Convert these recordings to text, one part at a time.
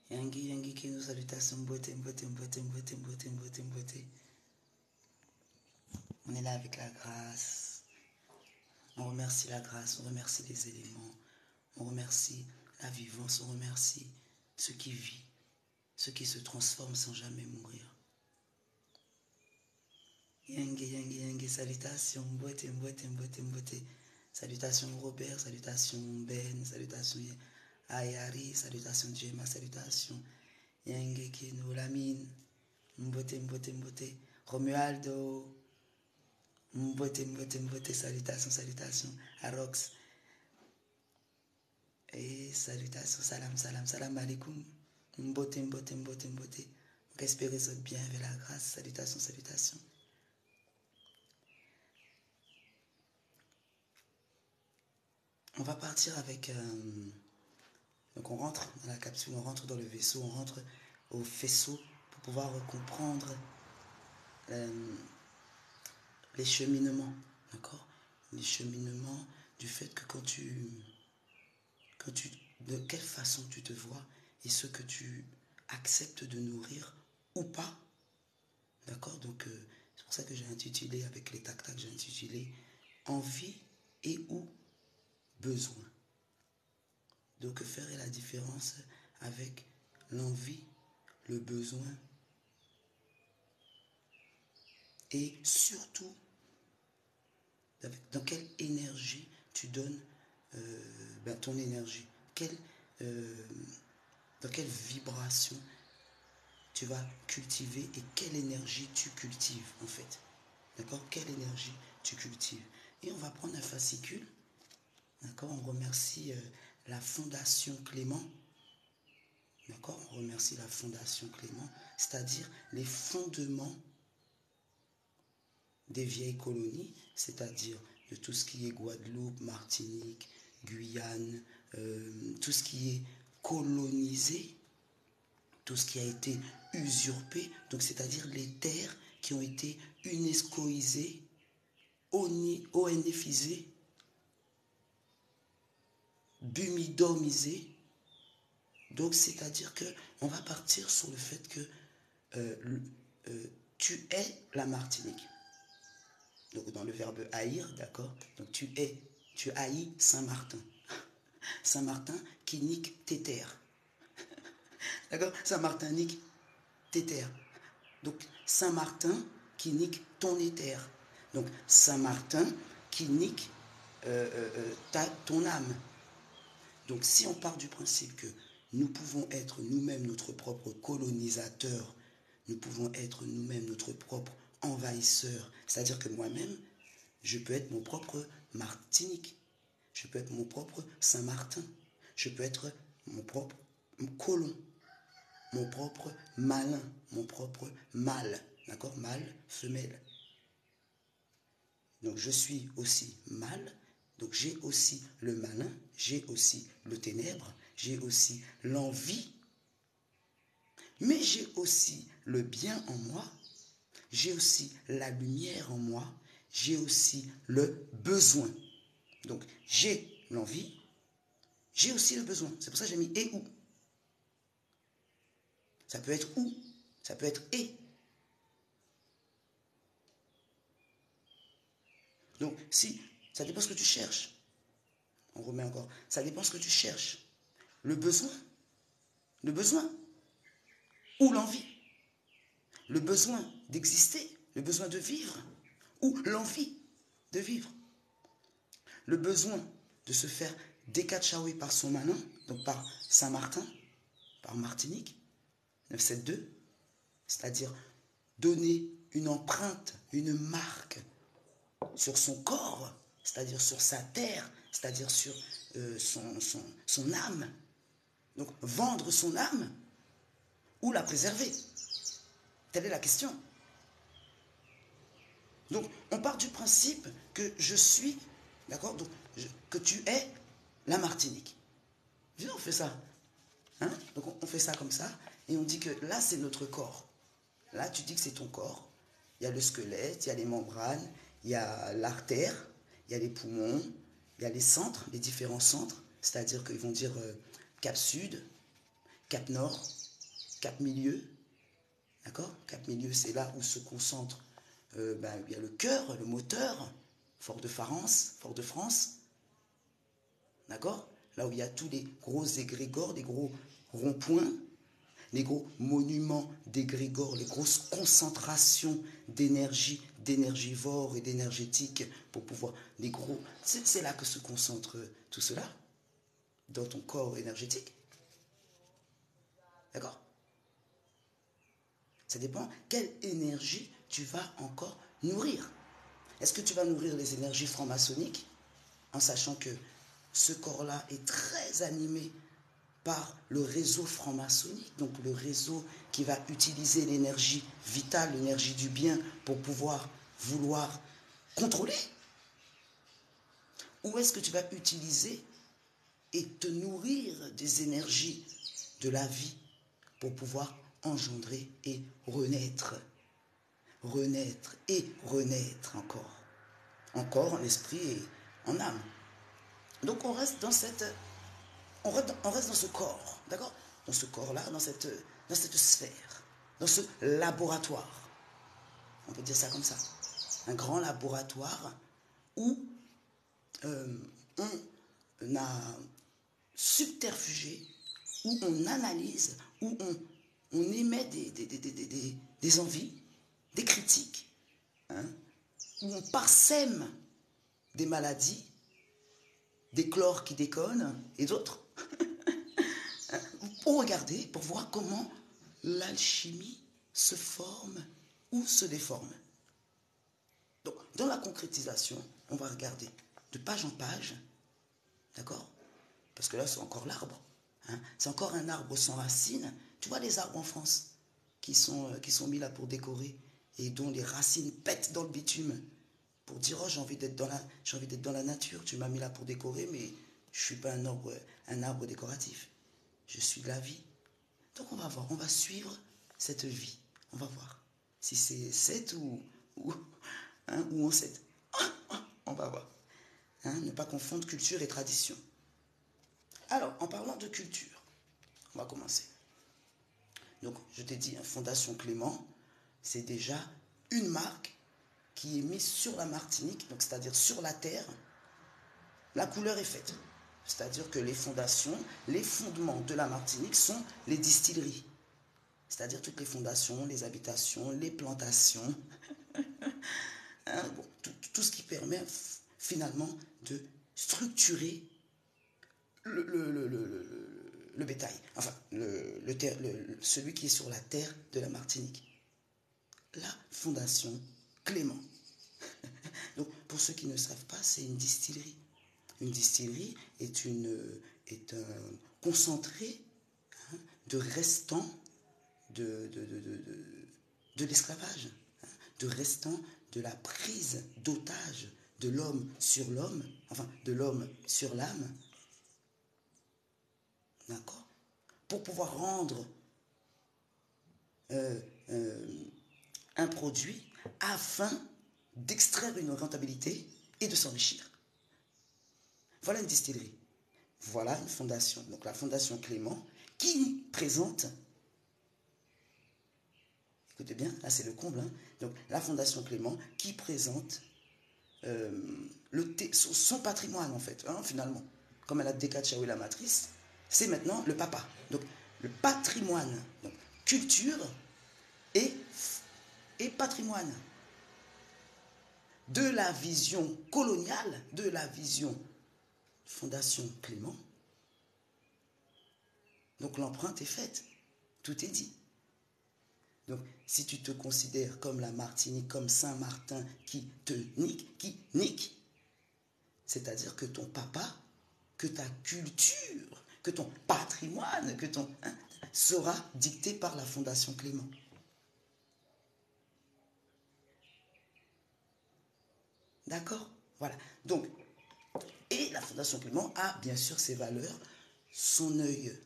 Yangi, yangi, qui nous salutations, beauté, beauté, beauté, beauté, beauté, beauté, beauté. On est là avec la grâce. On remercie la grâce, on remercie les éléments. On remercie la vivance, on remercie ce qui vit, ce qui se transforme sans jamais mourir. Yangi, yangi, yangi, salutations, beauté, beauté, beauté, beauté. Salutations Robert, salutations Ben, salutations Ayari, salutations Gemma, salutations Yangi Kino, Lamine, Mbote, Mbote, Mbote, Romualdo, Mbote, Mbote, Mbote, salutations, salutations Arox. Et salutations, salam, salam, salam alaikum. Mbote, Mbote, Mbote, Mbote. Respirez votre bien avec la grâce, salutations, salutations. On va partir avec... donc on rentre dans la capsule, on rentre dans le vaisseau, on rentre au faisceau pour pouvoir comprendre les cheminements, d'accord? Les cheminements du fait que de quelle façon tu te vois et ce que tu acceptes de nourrir ou pas, d'accord? Donc c'est pour ça que j'ai intitulé, avec les tac-tac, j'ai intitulé envie et ou besoin. Donc faire la différence avec l'envie, le besoin et surtout dans quelle énergie tu donnes ton énergie, dans quelle vibration tu vas cultiver et quelle énergie tu cultives en fait. D'accord? Quelle énergie tu cultives. Et on va prendre un fascicule. D'accord? On remercie la Fondation Clément. D'accord? On remercie la Fondation Clément, c'est-à-dire les fondements des vieilles colonies, c'est-à-dire de tout ce qui est Guadeloupe, Martinique, Guyane, tout ce qui est colonisé, tout ce qui a été usurpé, donc c'est-à-dire les terres qui ont été unescoisées, ONFisées, bumidomisées. Donc c'est-à-dire qu'on va partir sur le fait que tu es la Martinique. Donc dans le verbe haïr, d'accord? Donc tu haïs Saint-Martin. Saint-Martin qui nique tes terres. D'accord? Saint-Martin nique tes terres. Donc Saint-Martin qui nique ton éther. Donc Saint-Martin qui nique ton âme. Donc si on part du principe que nous pouvons être nous-mêmes notre propre colonisateur, nous pouvons être nous-mêmes notre propre envahisseur, c'est-à-dire que moi-même, je peux être mon propre Martinique, je peux être mon propre Saint-Martin, je peux être mon propre colon, mon propre malin, mon propre mâle, d'accord? Mâle, femelle. Donc je suis aussi mâle, donc j'ai aussi le malin, j'ai aussi le ténèbre, j'ai aussi l'envie, mais j'ai aussi le bien en moi, j'ai aussi la lumière en moi, j'ai aussi le besoin. Donc j'ai l'envie, j'ai aussi le besoin. C'est pour ça que j'ai mis et ou. Ça peut être ou, ça peut être et. Donc si, ça dépend ce que tu cherches. On remet encore. Ça dépend ce que tu cherches. Le besoin ou l'envie. Le besoin d'exister, le besoin de vivre ou l'envie de vivre. Le besoin de se faire décatchaouer par son malin, donc par Saint-Martin, par Martinique, 972, c'est-à-dire donner une empreinte, une marque sur son corps, c'est-à-dire sur sa terre, c'est-à-dire sur son âme. Donc vendre son âme ou la préserver. Telle est la question. Donc on part du principe que je suis, d'accord, donc que tu es la Martinique. Viens, on fait ça. Hein? Donc on fait ça comme ça, et on dit que là c'est notre corps. Là tu dis que c'est ton corps. Il y a le squelette, il y a les membranes, il y a l'artère, il y a les poumons, il y a les centres, les différents centres, c'est-à-dire qu'ils vont dire cap sud, Cap Nord, Cap Milieu, d'accord? Cap Milieu, c'est là où se concentre il y a le cœur, le moteur, Fort-de-France, d'accord? Là où il y a tous les gros égrégores, les gros ronds-points, les gros monuments d'égrégores, les grosses concentrations d'énergie, d'énergivores et d'énergétique pour pouvoir, les gros, c'est là que se concentre tout cela, dans ton corps énergétique. D'accord? Ça dépend quelle énergie tu vas encore nourrir. Est-ce que tu vas nourrir les énergies franc-maçonniques en sachant que ce corps-là est très animé par le réseau franc-maçonnique, donc le réseau qui va utiliser l'énergie vitale, l'énergie du bien pour pouvoir vouloir contrôler? Ou est-ce que tu vas utiliser et te nourrir des énergies de la vie pour pouvoir engendrer et renaître? Renaître et renaître encore en esprit et en âme. Donc on reste dans on reste dans ce corps, d'accord? Dans ce corps-là, dans cette sphère, dans ce laboratoire. On peut dire ça comme ça. Un grand laboratoire où on a subterfugé, où on analyse, où on émet des envies, des critiques, hein, où on parsème des maladies, des chlores qui déconnent et d'autres, pour regarder, pour voir comment l'alchimie se forme ou se déforme. Donc, dans la concrétisation, on va regarder de page en page, d'accord? Parce que là, c'est encore l'arbre. Hein, c'est encore un arbre sans racines. Tu vois les arbres en France qui sont mis là pour décorer et dont les racines pètent dans le bitume pour dire oh j'ai envie d'être dans la nature, tu m'as mis là pour décorer, mais je ne suis pas un arbre décoratif. Je suis de la vie. Donc on va voir, on va suivre cette vie. On va voir si c'est 7 ou 7. On va voir. Hein, ne pas confondre culture et tradition. Alors, en parlant de culture, on va commencer. Donc, je t'ai dit, Fondation Clément, c'est déjà une marque qui est mise sur la Martinique, donc c'est-à-dire sur la terre. La couleur est faite. C'est-à-dire que les fondations, les fondements de la Martinique sont les distilleries. C'est-à-dire toutes les fondations, les habitations, les plantations, hein, bon, tout ce qui permet finalement de structurer le bétail, enfin celui qui est sur la terre de la Martinique. La Fondation Clément. Donc pour ceux qui ne savent pas, c'est une distillerie. Une distillerie est un concentré, hein, de restants de l'esclavage, hein, de restants de la prise d'otage de l'homme sur l'homme, enfin de l'homme sur l'âme, d'accord, pour pouvoir rendre un produit afin d'extraire une rentabilité et de s'enrichir. Voilà une distillerie. Voilà une fondation. Donc la Fondation Clément qui présente, écoutez bien, là c'est le comble, hein, donc la Fondation Clément qui présente son patrimoine en fait, hein, finalement. Comme elle a décatchaoué la matrice, c'est maintenant le papa. Donc le patrimoine, donc culture et patrimoine de la vision coloniale, de la vision Fondation Clément. Donc l'empreinte est faite, tout est dit. Donc si tu te considères comme la Martinique, comme Saint-Martin qui te nique, c'est-à-dire que ton papa, que ta culture, que ton patrimoine, sera dicté par la Fondation Clément. D'accord? Voilà. Donc, et la Fondation Clément a bien sûr ses valeurs, son œil,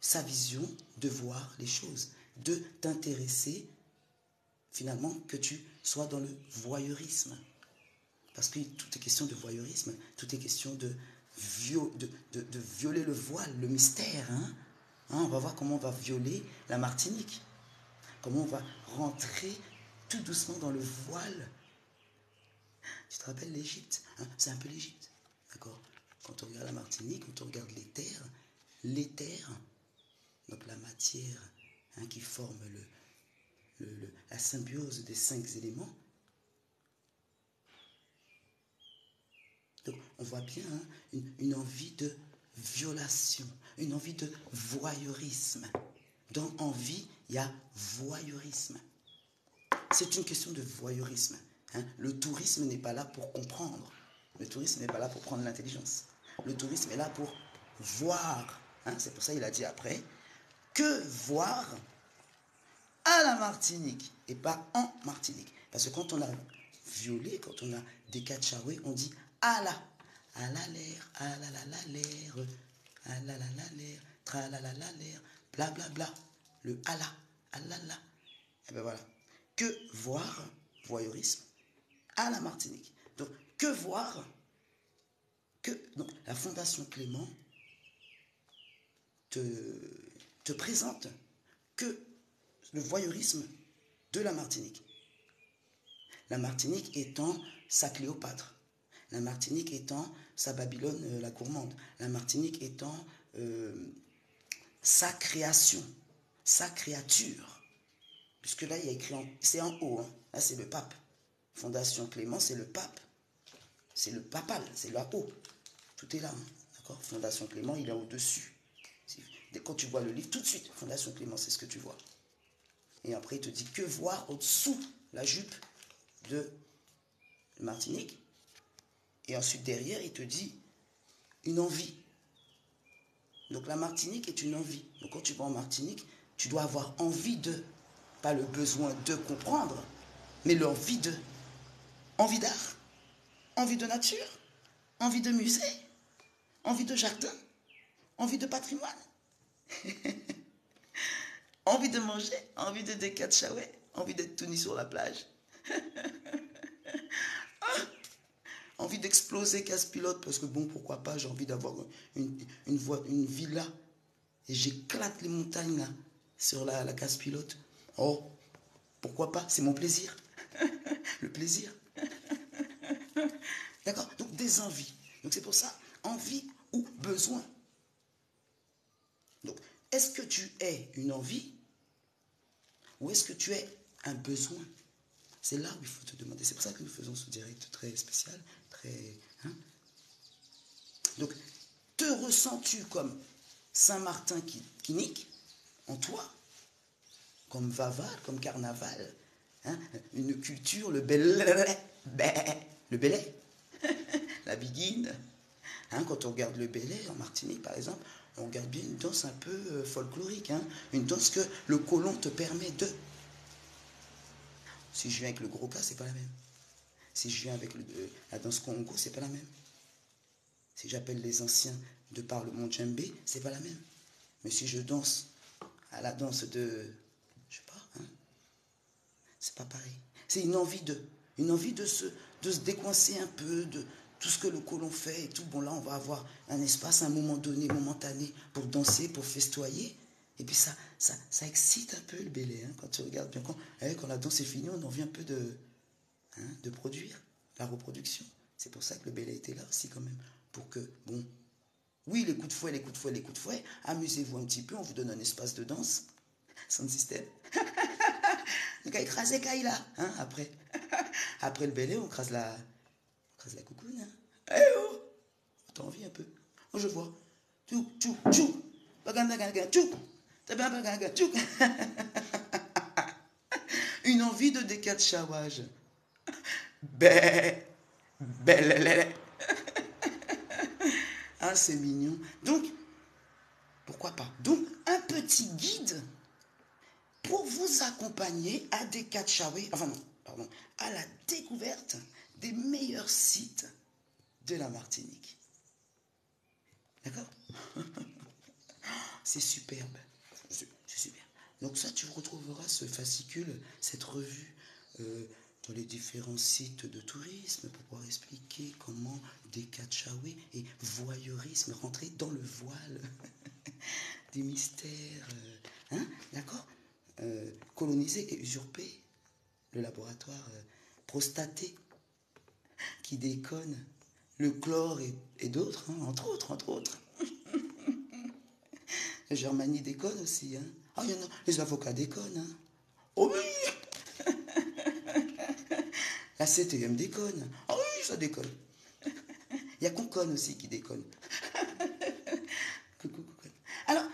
sa vision de voir les choses, de t'intéresser, finalement, que tu sois dans le voyeurisme. Parce que tout est question de voyeurisme, tout est question de violer le voile, le mystère, hein, Hein, on va voir comment on va violer la Martinique. Comment on va rentrer tout doucement dans le voile. Tu te rappelles l'Égypte, hein? C'est un peu l'Égypte. D'accord? Quand on regarde la Martinique, quand on regarde l'éther, donc la matière, hein, qui forme la symbiose des 5 éléments. Donc on voit bien, hein, une envie de violation, une envie de voyeurisme. Dans envie, il y a voyeurisme. C'est une question de voyeurisme. Hein. Le tourisme n'est pas là pour comprendre. Le tourisme n'est pas là pour prendre l'intelligence. Le tourisme est là pour voir. Hein. C'est pour ça qu'il a dit après, que voir à la Martinique et pas en Martinique. Parce que quand on a violé, quand on a décatchawé, on dit à la l'air, à la l'air, à la l'air, tra la l'air, bla bla bla. Le à la. Et bien voilà. Que voir, voyeurisme, à la Martinique. Donc, que voir, donc, la Fondation Clément te présente que le voyeurisme de la Martinique. La Martinique étant sa Cléopâtre. La Martinique étant sa Babylone la gourmande. La Martinique étant sa création, sa créature. Puisque là, il y a écrit, c'est en haut, hein. Là, c'est le pape. Fondation Clément, c'est le pape. C'est le papal, c'est là-haut. Tout est là, hein. D'accord? Fondation Clément, il est au-dessus. Quand tu vois le livre, tout de suite, Fondation Clément, c'est ce que tu vois. Et après, il te dit que voir au-dessous la jupe de Martinique. Et ensuite, derrière, il te dit une envie. Donc, la Martinique est une envie. Donc, quand tu vas en Martinique, tu dois avoir envie de, pas le besoin de comprendre, mais l'envie de. Envie d'art, envie de nature, envie de musée, envie de jardin, envie de patrimoine, envie de manger, envie de décatchaway, envie d'être tout nu sur la plage. Envie d'exploser casse-pilote, parce que bon, pourquoi pas, j'ai envie d'avoir une villa, et j'éclate les montagnes là, sur la casse-pilote. Oh, pourquoi pas, c'est mon plaisir. Le plaisir. D'accord? Donc des envies. Donc c'est pour ça, envie ou besoin. Donc, est-ce que tu es une envie ou est-ce que tu es un besoin? C'est là où il faut te demander. C'est pour ça que nous faisons ce direct très spécial, très... Hein? Donc, te ressens-tu comme Saint-Martin qui nique en toi? Comme Vaval, comme Carnaval, hein? Une culture, le belay, la biguine. Hein, quand on regarde le belay en Martinique, par exemple, on regarde bien une danse un peu folklorique, hein, une danse que le colon te permet de. Si je viens avec le gros cas, c'est pas la même. Si je viens avec la danse Congo, c'est pas la même. Si j'appelle les anciens de par le mont djembé, c'est pas la même. Mais si je danse à la danse de, je sais pas, hein, c'est pas pareil. C'est une envie de se décoincer un peu de tout ce que le colon fait et tout. Bon, là, on va avoir un espace, un moment donné, momentané, pour danser, pour festoyer. Et puis ça excite un peu le belay, hein, quand tu regardes bien. Quand la danse est finie, on en vient un peu de produire, la reproduction. C'est pour ça que le belay était là aussi quand même. Pour que, bon, oui, les coups de fouet, amusez-vous un petit peu, on vous donne un espace de danse, sans système. Donc, écraser Kaila, hein, après. Après le belay, on crase la coucoune. Hein. Eh oh, t'as envie un peu. Oh, je vois. Tchou, tchou, tchou. Tchou. Tchou. Une envie de décatchawage. Bé. Belle. Ah, c'est mignon. Donc, pourquoi pas? Donc, un petit guide pour vous accompagner à décatchaway, enfin non, pardon, à la découverte des meilleurs sites de la Martinique. D'accord? C'est superbe. C'est superbe. Donc ça, tu retrouveras ce fascicule, cette revue dans les différents sites de tourisme pour pouvoir expliquer comment décatchaway et voyeurisme rentrer dans le voile des mystères, hein, d'accord, coloniser et usurper le laboratoire prostaté qui déconne, le chlore et d'autres, hein, entre autres. Le Germanie déconne aussi, hein. Ah, y en a, les avocats déconnent, hein. Oh oui. La CTM déconne. Ah oui, ça déconne. Il y a Concon aussi qui déconne. Coucou, Concon. Alors,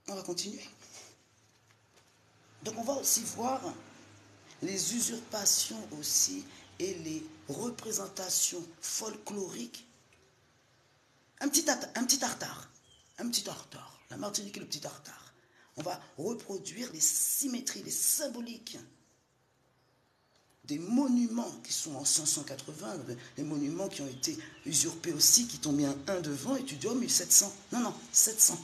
on va continuer. Donc on va aussi voir les usurpations aussi et les représentations folkloriques. Un petit tartare. Un petit tartare. La Martinique et le petit tartare. On va reproduire les symétries, les symboliques des monuments qui sont en 580, des monuments qui ont été usurpés aussi, qui t'ont mis un 1 devant, et tu dis, oh, 1700. Non, 700.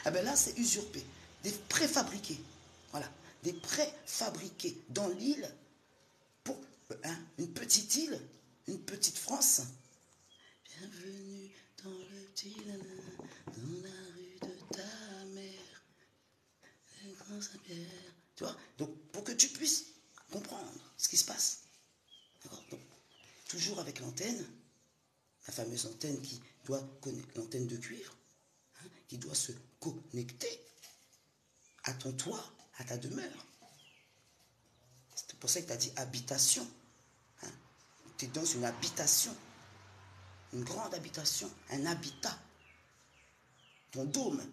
Ah ben là, c'est usurpé. Des préfabriqués. Voilà. Des préfabriqués dans l'île, pour une petite île, une petite France. Bienvenue dans le petit nana, dans la rue de ta mère, Grand Saint-Pierre. Tu vois? Donc, pour que tu puisses comprendre ce qui se passe. D'accord? Donc, toujours avec l'antenne, la fameuse antenne qui doit connecter, l'antenne de cuivre, hein, qui doit se connecter à ton toit, à ta demeure. C'est pour ça que tu as dit habitation. Hein? Tu es dans une habitation, une grande habitation, un habitat, ton dôme,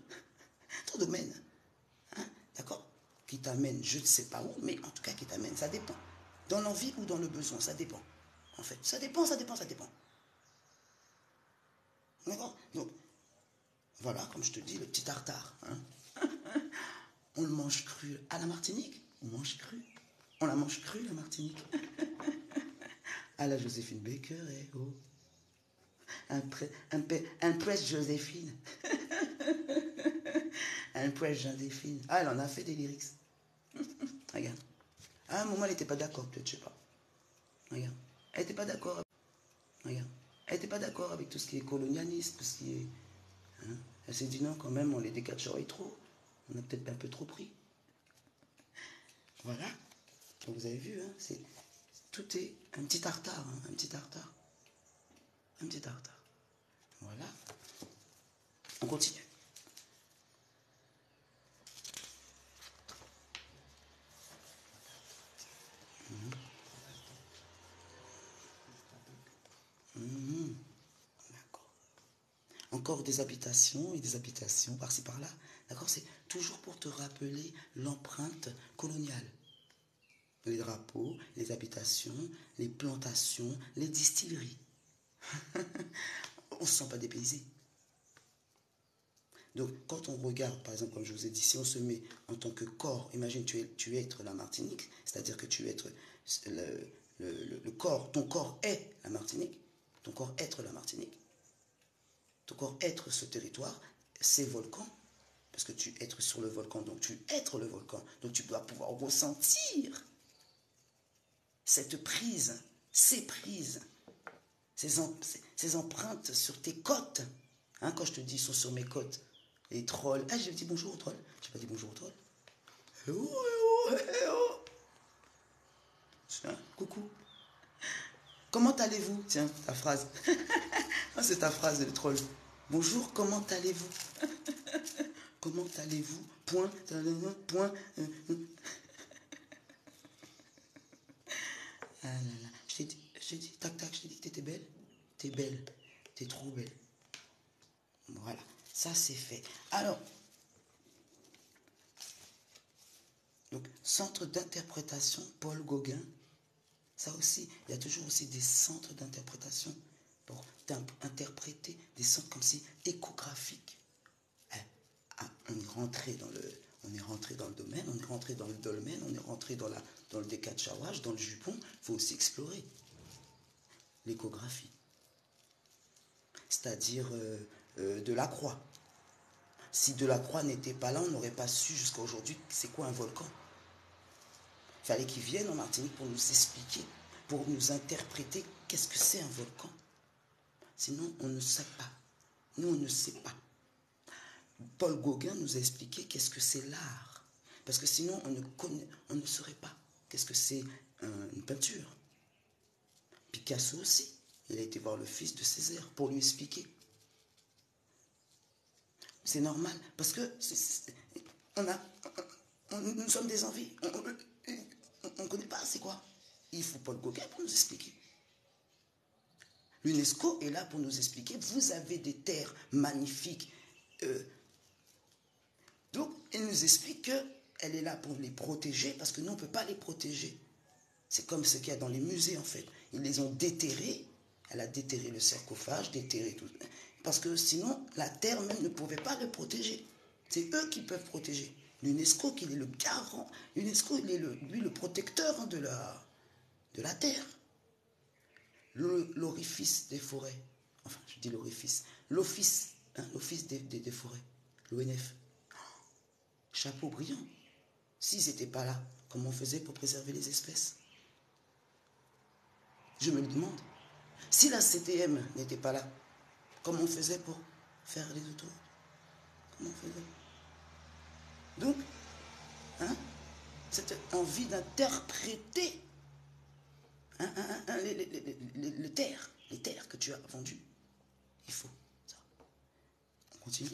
ton domaine. Hein? D'accord? Qui t'amène, je ne sais pas où, mais en tout cas qui t'amène, ça dépend. Dans l'envie ou dans le besoin, ça dépend. En fait, ça dépend. D'accord? Donc, voilà, comme je te dis, le petit tartare. Hein? On le mange cru à la Martinique. On mange cru. On la mange crue, la Martinique. À la Joséphine Baker, eh oh. Un presse Joséphine. Un presse Joséphine. Ah, elle en a fait des lyrics. Regarde. À un moment, elle n'était pas d'accord, peut-être, je sais pas. Regarde. Elle n'était pas d'accord. Regarde. Elle n'était pas d'accord avec tout ce qui est colonialiste, tout ce qui est... Hein? Elle s'est dit non, quand même, on les décatcherait trop. On a peut-être un peu trop pris. Voilà. Donc vous avez vu, hein, tout est un petit tartare, hein, un petit tartare. Un petit tartare. Voilà. On continue. D'accord. Encore des habitations et des habitations par-ci par-là. D'accord? C'est toujours pour te rappeler l'empreinte coloniale. Les drapeaux, les habitations, les plantations, les distilleries. On ne se sent pas dépaysé. Donc, quand on regarde, par exemple, comme je vous ai dit, si on se met en tant que corps, imagine tu es être la Martinique, c'est-à-dire que tu es être le corps, ton corps est la Martinique, ton corps être la Martinique, ton corps être ce territoire, ces volcans, parce que tu être sur le volcan, donc tu être le volcan, donc tu dois pouvoir ressentir cette prise, ces prises, ces empreintes sur tes côtes. Hein, quand je te dis, ils sont sur mes côtes. Les trolls. Ah, j'ai dit bonjour aux trolls. J'ai pas dit bonjour aux trolls. Eh oh, eh oh, eh oh. Tiens, coucou. Comment allez-vous? Tiens, ta phrase. Ah, c'est ta phrase, le troll. Bonjour, comment allez-vous? Comment allez-vous? Point, point. Ah là là. Je t'ai dit, tac, tac, je t'ai dit que t'étais belle. T'es belle. T'es trop belle. Voilà, ça c'est fait. Alors, donc, centre d'interprétation, Paul Gauguin. Ça aussi, il y a toujours aussi des centres d'interprétation pour interpréter des centres comme si échographiques. On est rentré dans le, domaine, on est rentré dans le dolmen, on est rentré dans le décatchawage, dans le jupon. Il faut aussi explorer l'échographie. C'est-à-dire Delacroix. Si Delacroix n'était pas là, on n'aurait pas su jusqu'à aujourd'hui c'est quoi un volcan. Il fallait qu'il vienne en Martinique pour nous expliquer, pour nous interpréter qu'est-ce que c'est un volcan. Sinon, on ne sait pas. Nous, on ne sait pas. Paul Gauguin nous a expliqué qu'est-ce que c'est l'art. Parce que sinon, on ne saurait pas qu'est-ce que c'est une peinture. Picasso aussi, il a été voir le fils de Césaire pour lui expliquer. C'est normal, parce que nous sommes des envies. On ne connaît pas, c'est quoi? Il faut Paul Gauguin pour nous expliquer. L'UNESCO est là pour nous expliquer, vous avez des terres magnifiques. Donc, elle nous explique qu'elle est là pour les protéger, parce que nous, on ne peut pas les protéger. C'est comme ce qu'il y a dans les musées, en fait. Ils les ont déterrés. Elle a déterré le sarcophage, déterré tout. Parce que sinon, la terre même ne pouvait pas le protéger. C'est eux qui peuvent protéger. L'UNESCO, qui est le garant. L'UNESCO, il est lui le protecteur de la terre. L'orifice des forêts. Enfin, je dis l'orifice. L'office des forêts. L'ONF. Chapeau brillant. S'ils n'étaient pas là, comment on faisait pour préserver les espèces? Je me le demande. Si la CTM n'était pas là, comment on faisait pour faire les autoroutes? Comment on faisait? Donc, cette envie d'interpréter les terres que tu as vendues, il faut ça. On continue.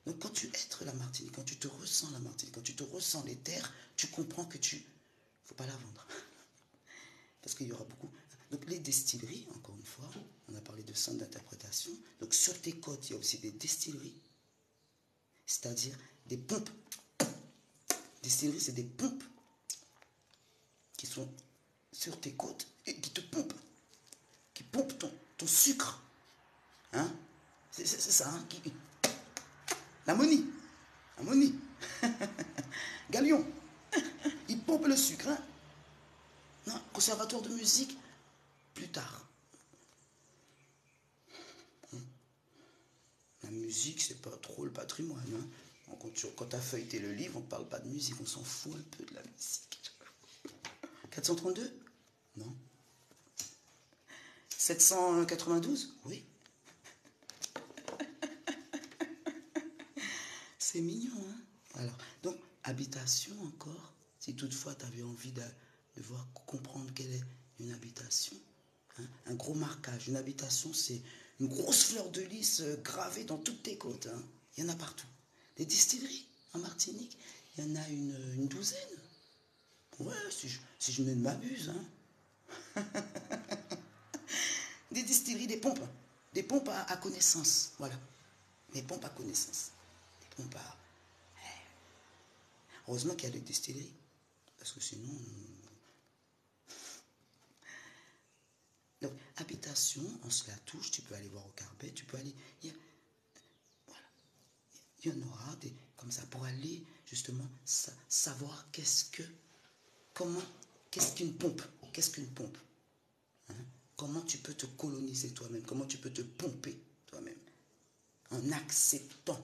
Donc quand tu es la Martinique, quand tu te ressens la Martinique, quand tu te ressens les terres, tu comprends que ne faut pas la vendre. Parce qu'il y aura beaucoup. Donc les distilleries, encore une fois, on a parlé de centre d'interprétation. Donc sur tes côtes, il y a aussi des distilleries, c'est-à-dire des pompes. Distilleries, c'est des pompes qui sont sur tes côtes et qui te pompent, qui pompent ton sucre. Hein? C'est ça, hein? L'ammonie. Ammonie. Galion. Il pompe le sucre. Hein? Non, conservatoire de musique, plus tard. La musique, c'est pas trop le patrimoine. Hein? Quand tu as feuilleté le livre, on ne parle pas de musique, on s'en fout un peu de la musique. 432? Non. 792? Oui. C'est mignon, hein? Alors, donc, habitation encore, si toutefois tu avais envie de voir, comprendre quelle est une habitation. Hein? Un gros marquage. Une habitation, c'est une grosse fleur de lys gravée dans toutes tes côtes. Hein? Il y en a partout. Les distilleries en Martinique, il y en a une douzaine. Ouais, si je ne m'abuse. Hein? Des distilleries, des pompes. Des pompes à connaissance. Voilà. Des pompes à connaissance. Des pompes à... Heureusement qu'il y a des distilleries. Parce que sinon... Donc, habitation, on se la touche. Tu peux aller voir au Carbet. Tu peux aller... Voilà. Il y en aura des... Comme ça, pour aller, justement, savoir qu'est-ce qu'une pompe. Qu'est-ce qu'une pompe? Hein? Comment tu peux te coloniser toi-même? Comment tu peux te pomper toi-même? En acceptant,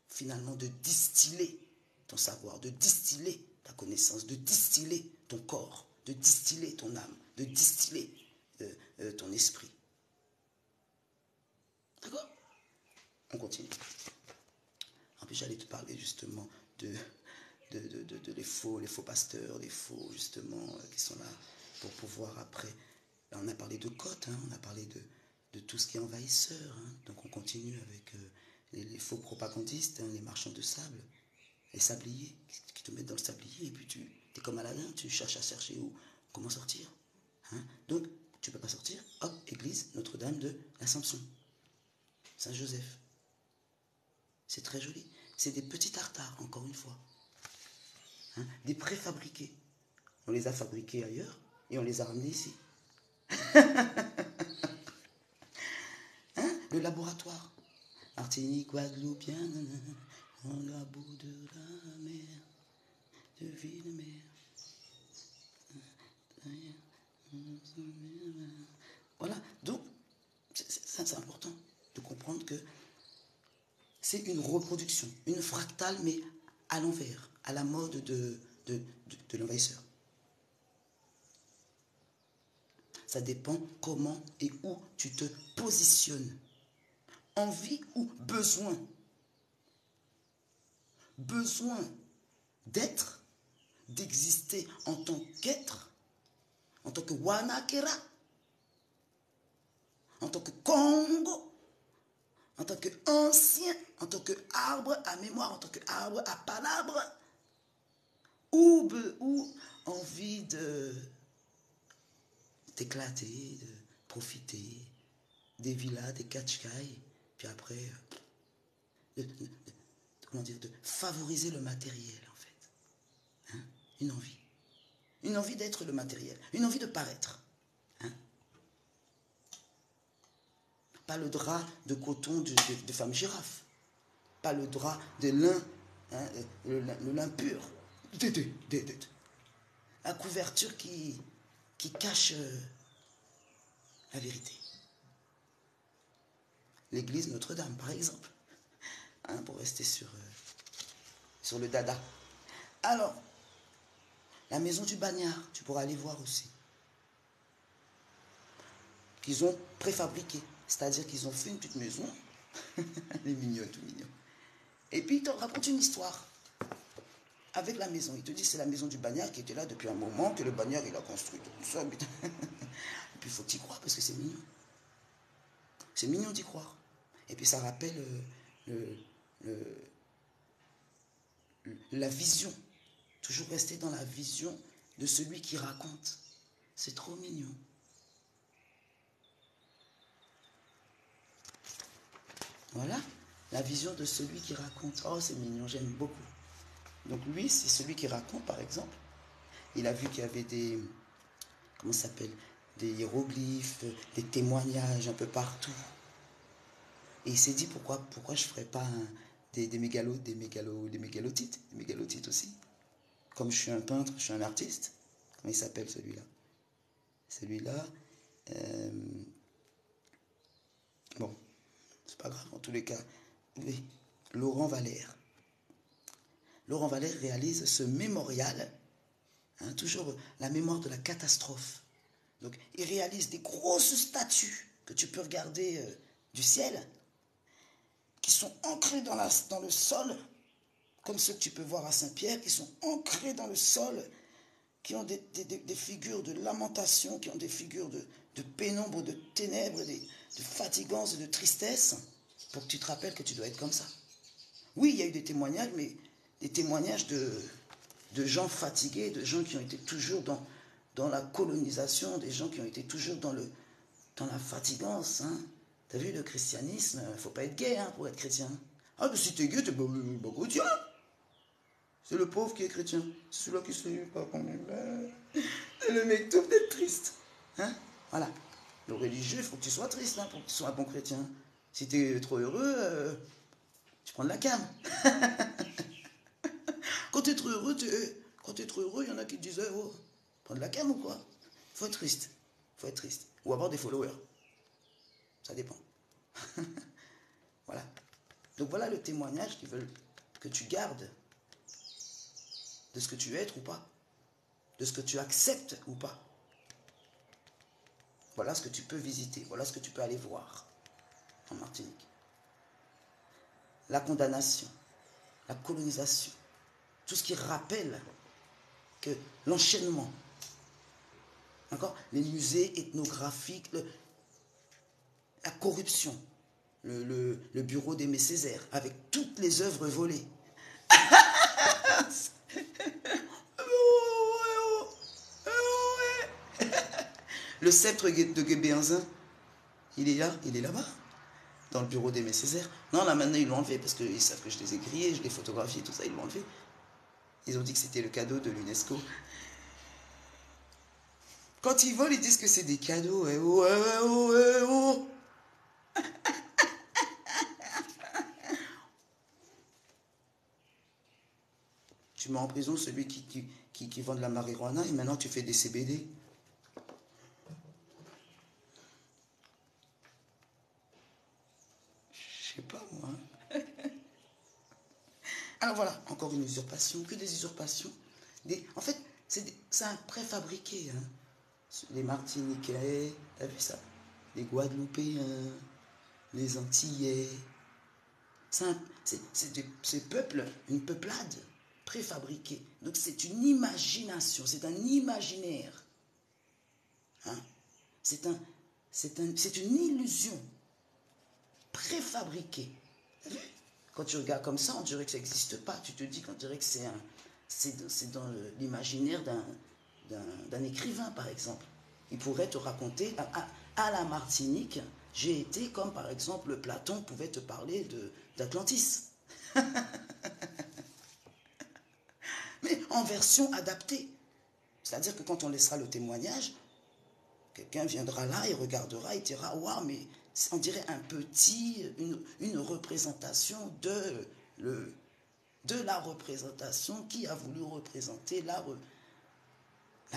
finalement, de distiller ton savoir, de distiller ta connaissance, de distiller ton corps, de distiller ton âme, de distiller ton esprit. D'accord? On continue. En plus, j'allais te parler justement de les faux pasteurs, les faux justement qui sont là pour pouvoir après. Là, on a parlé de côtes, hein, on a parlé de tout ce qui est envahisseur. Hein. Donc on continue avec les faux propagandistes, hein, les marchands de sable, les sabliers qui te mettent dans le sablier et puis tu es comme Aladdin, tu cherches à chercher comment sortir. Hein. Donc tu ne peux pas sortir, hop, église Notre-Dame de l'Assomption, Saint-Joseph. C'est très joli. C'est des petits tartares, encore une fois. Hein, des préfabriqués. On les a fabriqués ailleurs et on les a ramenés ici. Hein, le laboratoire. Martinique, Guadeloupe, bien, on la bout de la mer, de ville mer. Voilà, donc c'est important de comprendre que c'est une reproduction, une fractale, mais à l'envers, à la mode de l'envahisseur. Ça dépend comment et où tu te positionnes Envie ou besoin. Besoin d'être, d'exister en tant qu'être, en tant que Wanakera, en tant que Congo, en tant qu'ancien, en tant qu'arbre à mémoire, en tant qu'arbre à palabre, ou envie de d'éclater, de profiter des villas, des catchcailles, puis après, comment dire, de favoriser le matériel en fait. Hein? Une envie. Une envie d'être le matériel, une envie de paraître. Hein? Pas le drap de coton de femme girafe, pas le drap de lin, hein, le lin pur. La couverture qui cache la vérité. L'église Notre-Dame, par exemple, hein, pour rester sur le dada. Alors, la maison du bagnard, tu pourras aller voir aussi. Qu'ils ont préfabriqué, c'est-à-dire qu'ils ont fait une petite maison, les mignons, tout mignons. Et puis, ils te racontent une histoire avec la maison. Ils te disent c'est la maison du bagnard qui était là depuis un moment, que le bagnard il a construit tout ça. Et puis il faut t'y croire parce que c'est mignon. C'est mignon d'y croire. Et puis ça rappelle la vision. Toujours rester dans la vision de celui qui raconte. C'est trop mignon. Voilà, la vision de celui qui raconte. Oh, c'est mignon, j'aime beaucoup. Donc lui, c'est celui qui raconte, par exemple. Il a vu qu'il y avait des, comment ça s'appelle, des hiéroglyphes, des témoignages un peu partout. Et il s'est dit, pourquoi je ne ferais pas des mégalotites aussi. Comme je suis un peintre, je suis un artiste. Comment il s'appelle celui-là? Celui-là, bon, c'est pas grave, en tous les cas. Oui, Laurent Valère. Laurent Valère réalise ce mémorial, hein, toujours la mémoire de la catastrophe. Donc, il réalise des grosses statues que tu peux regarder du ciel, qui sont ancrées dans le sol, comme ceux que tu peux voir à Saint-Pierre, qui sont ancrées dans le sol, qui ont des figures de lamentation, qui ont des figures de pénombre, de ténèbres, de fatigance et de tristesse, pour que tu te rappelles que tu dois être comme ça. Oui, il y a eu des témoignages, mais des témoignages de gens fatigués, de gens qui ont été toujours dans la colonisation, des gens qui ont été toujours dans la fatigance. Hein. T'as vu, le christianisme, il ne faut pas être gay hein, pour être chrétien. Ah, mais si t'es gay, t'es pas chrétien. C'est le pauvre qui est chrétien. C'est celui-là qui ne sait pas qu'on est. C'est le mec tout d'être triste. Hein? Voilà. Le religieux, il faut que tu sois triste hein, pour que tu sois un bon chrétien. Si tu es trop heureux, tu prends de la cam. Quand tu es trop heureux, il y en a qui te disent oh, prends de la cam ou quoi? Faut être triste. Faut être triste. Ou avoir des followers. Ça dépend. Voilà. Donc voilà le témoignage qu'ils veulent que tu gardes de ce que tu veux être ou pas. De ce que tu acceptes ou pas. Voilà ce que tu peux visiter. Voilà ce que tu peux aller voir en Martinique. La condamnation, la colonisation, tout ce qui rappelle que l'enchaînement, d'accord, les musées ethnographiques, la corruption, le bureau d'Aimé Césaire, avec toutes les œuvres volées. Le sceptre de Guébéanzin, il est là-bas, dans le bureau d'Aimé Césaire. Non, là maintenant ils l'ont enlevé parce qu'ils savent que je les ai grillés, je les photographie, tout ça, ils l'ont enlevé. Ils ont dit que c'était le cadeau de l'UNESCO. Quand ils volent, ils disent que c'est des cadeaux. Eh oh, eh oh, eh oh. Tu mets en prison celui qui vend de la marijuana et maintenant tu fais des CBD. Je sais pas moi. Alors voilà, encore une usurpation, que des usurpations. En fait, c'est un préfabriqué. Hein. Les Martiniquais, t'as vu ça? Les Guadeloupéens, les Antillais. C'est peuple, une peuplade préfabriquée. Donc c'est une imagination, c'est un imaginaire. Hein? C'est une illusion préfabriquée. Quand tu regardes comme ça, on dirait que ça n'existe pas. Tu te dis qu'on dirait que c'est dans l'imaginaire d'un écrivain, par exemple. Il pourrait te raconter, à la Martinique, j'ai été comme, par exemple, Platon pouvait te parler d'Atlantis. Mais en version adaptée. C'est-à-dire que quand on laissera le témoignage, quelqu'un viendra là, il regardera, il dira « Waouh, mais on dirait un petit, une représentation de la représentation qui a voulu représenter la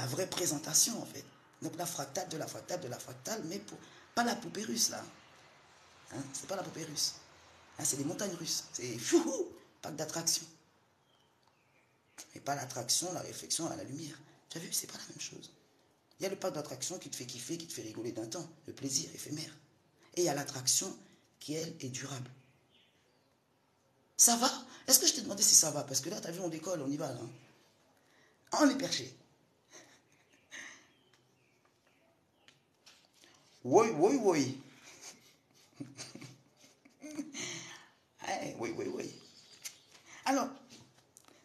vraie présentation, en fait. » Donc la fractale de la fractale de la fractale, mais pas la poupée russe, là. Hein, c'est pas la poupée russe. Hein, c'est les montagnes russes. C'est fou, parc d'attraction. Mais pas l'attraction, la réflexion à la lumière. Tu as vu, c'est pas la même chose. Il y a le parc d'attraction qui te fait kiffer, qui te fait rigoler d'un temps, le plaisir éphémère. Et il y a l'attraction qui, elle, est durable. Ça va? Est-ce que je t'ai demandé si ça va? Parce que là, tu as vu, on décolle, on y va, là. On est perché. Oui, oui, oui. Oui, oui, oui. Alors,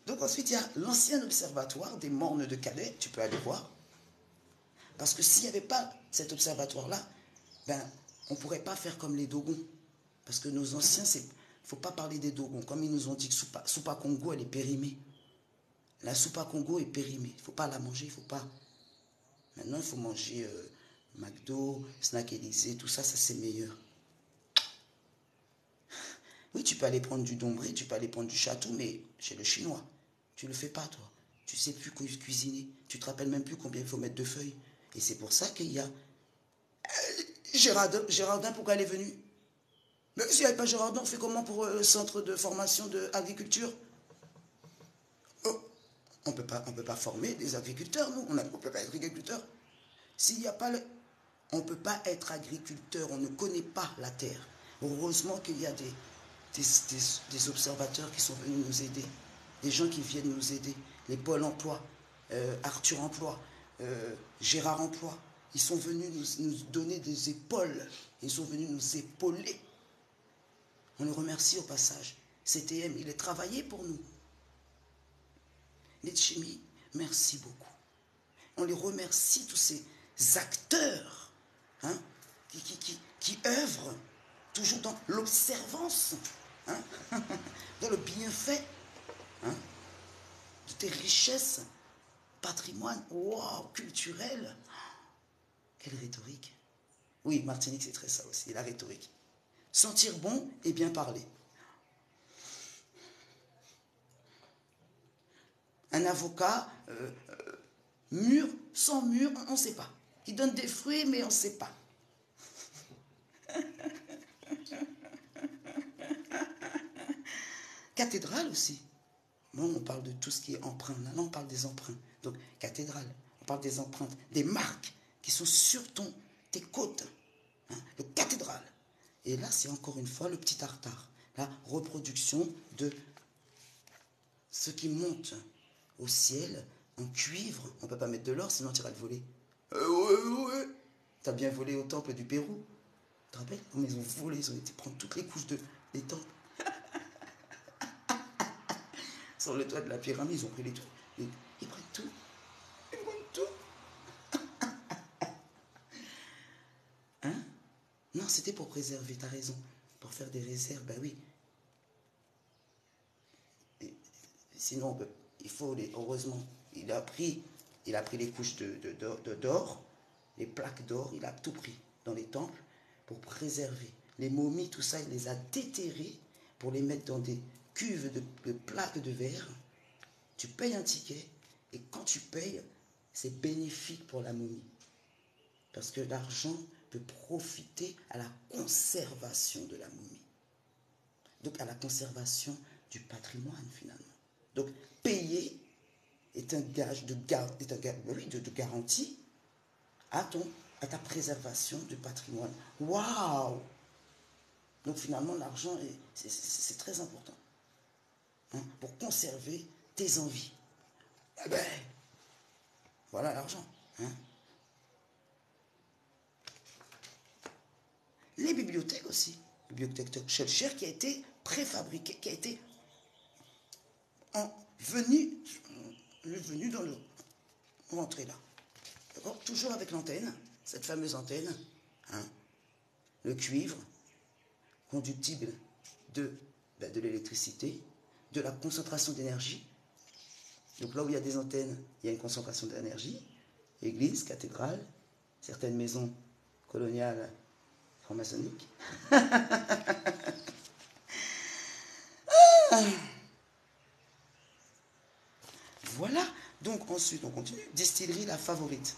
donc ensuite, il y a l'ancien observatoire des mornes de Calais, tu peux aller voir. Parce que s'il n'y avait pas cet observatoire-là, ben, on ne pourrait pas faire comme les Dogons. Parce que nos anciens, il ne faut pas parler des Dogons. Comme ils nous ont dit que Soupa Congo, elle est périmée. La Soupa Congo est périmée. Il ne faut pas la manger, il ne faut pas. Maintenant, il faut manger McDo, Snack Élysée, tout ça, ça c'est meilleur. Oui, tu peux aller prendre du Dombré, tu peux aller prendre du Château, mais chez le Chinois, tu ne le fais pas, toi. Tu ne sais plus cuisiner. Tu ne te rappelles même plus combien il faut mettre de feuilles. Et c'est pour ça qu'il y a... Gérardin, pourquoi elle est venue? Mais s'il n'y avait pas Gérardin, on fait comment pour le centre de formation d'agriculture? Oh, on peut pas former des agriculteurs, nous. On ne peut pas être agriculteur. S'il n'y a pas le... On ne peut pas être agriculteur, on ne connaît pas la terre. Heureusement qu'il y a des observateurs qui sont venus nous aider, des gens qui viennent nous aider, les Pôle emploi, Arthur Emploi, Gérard Emploi, ils sont venus nous donner des épaules, ils sont venus nous épauler. On les remercie au passage. CTM, il est travaillé pour nous. Les Chimie, merci beaucoup. On les remercie, tous ces acteurs hein, qui œuvrent toujours dans l'observance, hein, dans le bienfait hein, de tes richesses, patrimoine, wow, culturel. Quelle rhétorique. Oui, Martinique, c'est très ça aussi, la rhétorique. Sentir bon et bien parler. Un avocat, mûr, sans mûr, on ne sait pas. Il donne des fruits, mais on ne sait pas. Cathédrale aussi. Bon, on parle de tout ce qui est emprunt. Là, on parle des emprunts. Donc, cathédrale, on parle des empreintes, des marques qui sont sur tes côtes. Hein, le cathédrale. Et là, c'est encore une fois le petit tartare. La reproduction de ce qui monte au ciel en cuivre. On ne peut pas mettre de l'or, sinon tu iras le voler. Ouais. T'as bien volé au temple du Pérou. Tu te rappelles comment ils ont volé, ils ont été prendre toutes les couches des temples. Sur le toit de la pyramide, ils ont pris les trucs. Ils prennent tout. Ils prennent tout. Hein? Non, c'était pour préserver, t'as raison. Pour faire des réserves, bah oui. Et, sinon, il faut, heureusement, il a pris les couches d'or, les plaques d'or, il a tout pris dans les temples pour préserver. Les momies, tout ça, il les a déterrées pour les mettre dans des cuves de plaques de verre. Tu payes un ticket et quand tu payes, c'est bénéfique pour la momie. Parce que l'argent peut profiter à la conservation de la momie. Donc à la conservation du patrimoine finalement. Donc payer est un gage de garantie à ta préservation du patrimoine. Waouh! Donc finalement, l'argent, c'est très important. Hein, pour conserver tes envies. Eh ben, voilà l'argent. Hein. Les bibliothèques aussi. Bibliothèque Schellcher qui a été préfabriquée, qui a été venu dans le... Rentré là. D'accord. Toujours avec l'antenne, cette fameuse antenne. Hein, le cuivre, conductible de l'électricité, de la concentration d'énergie. Donc là où il y a des antennes, il y a une concentration d'énergie. Église, cathédrale, certaines maisons coloniales franc-maçonniques. Voilà. Donc ensuite, on continue. Distillerie la favorite.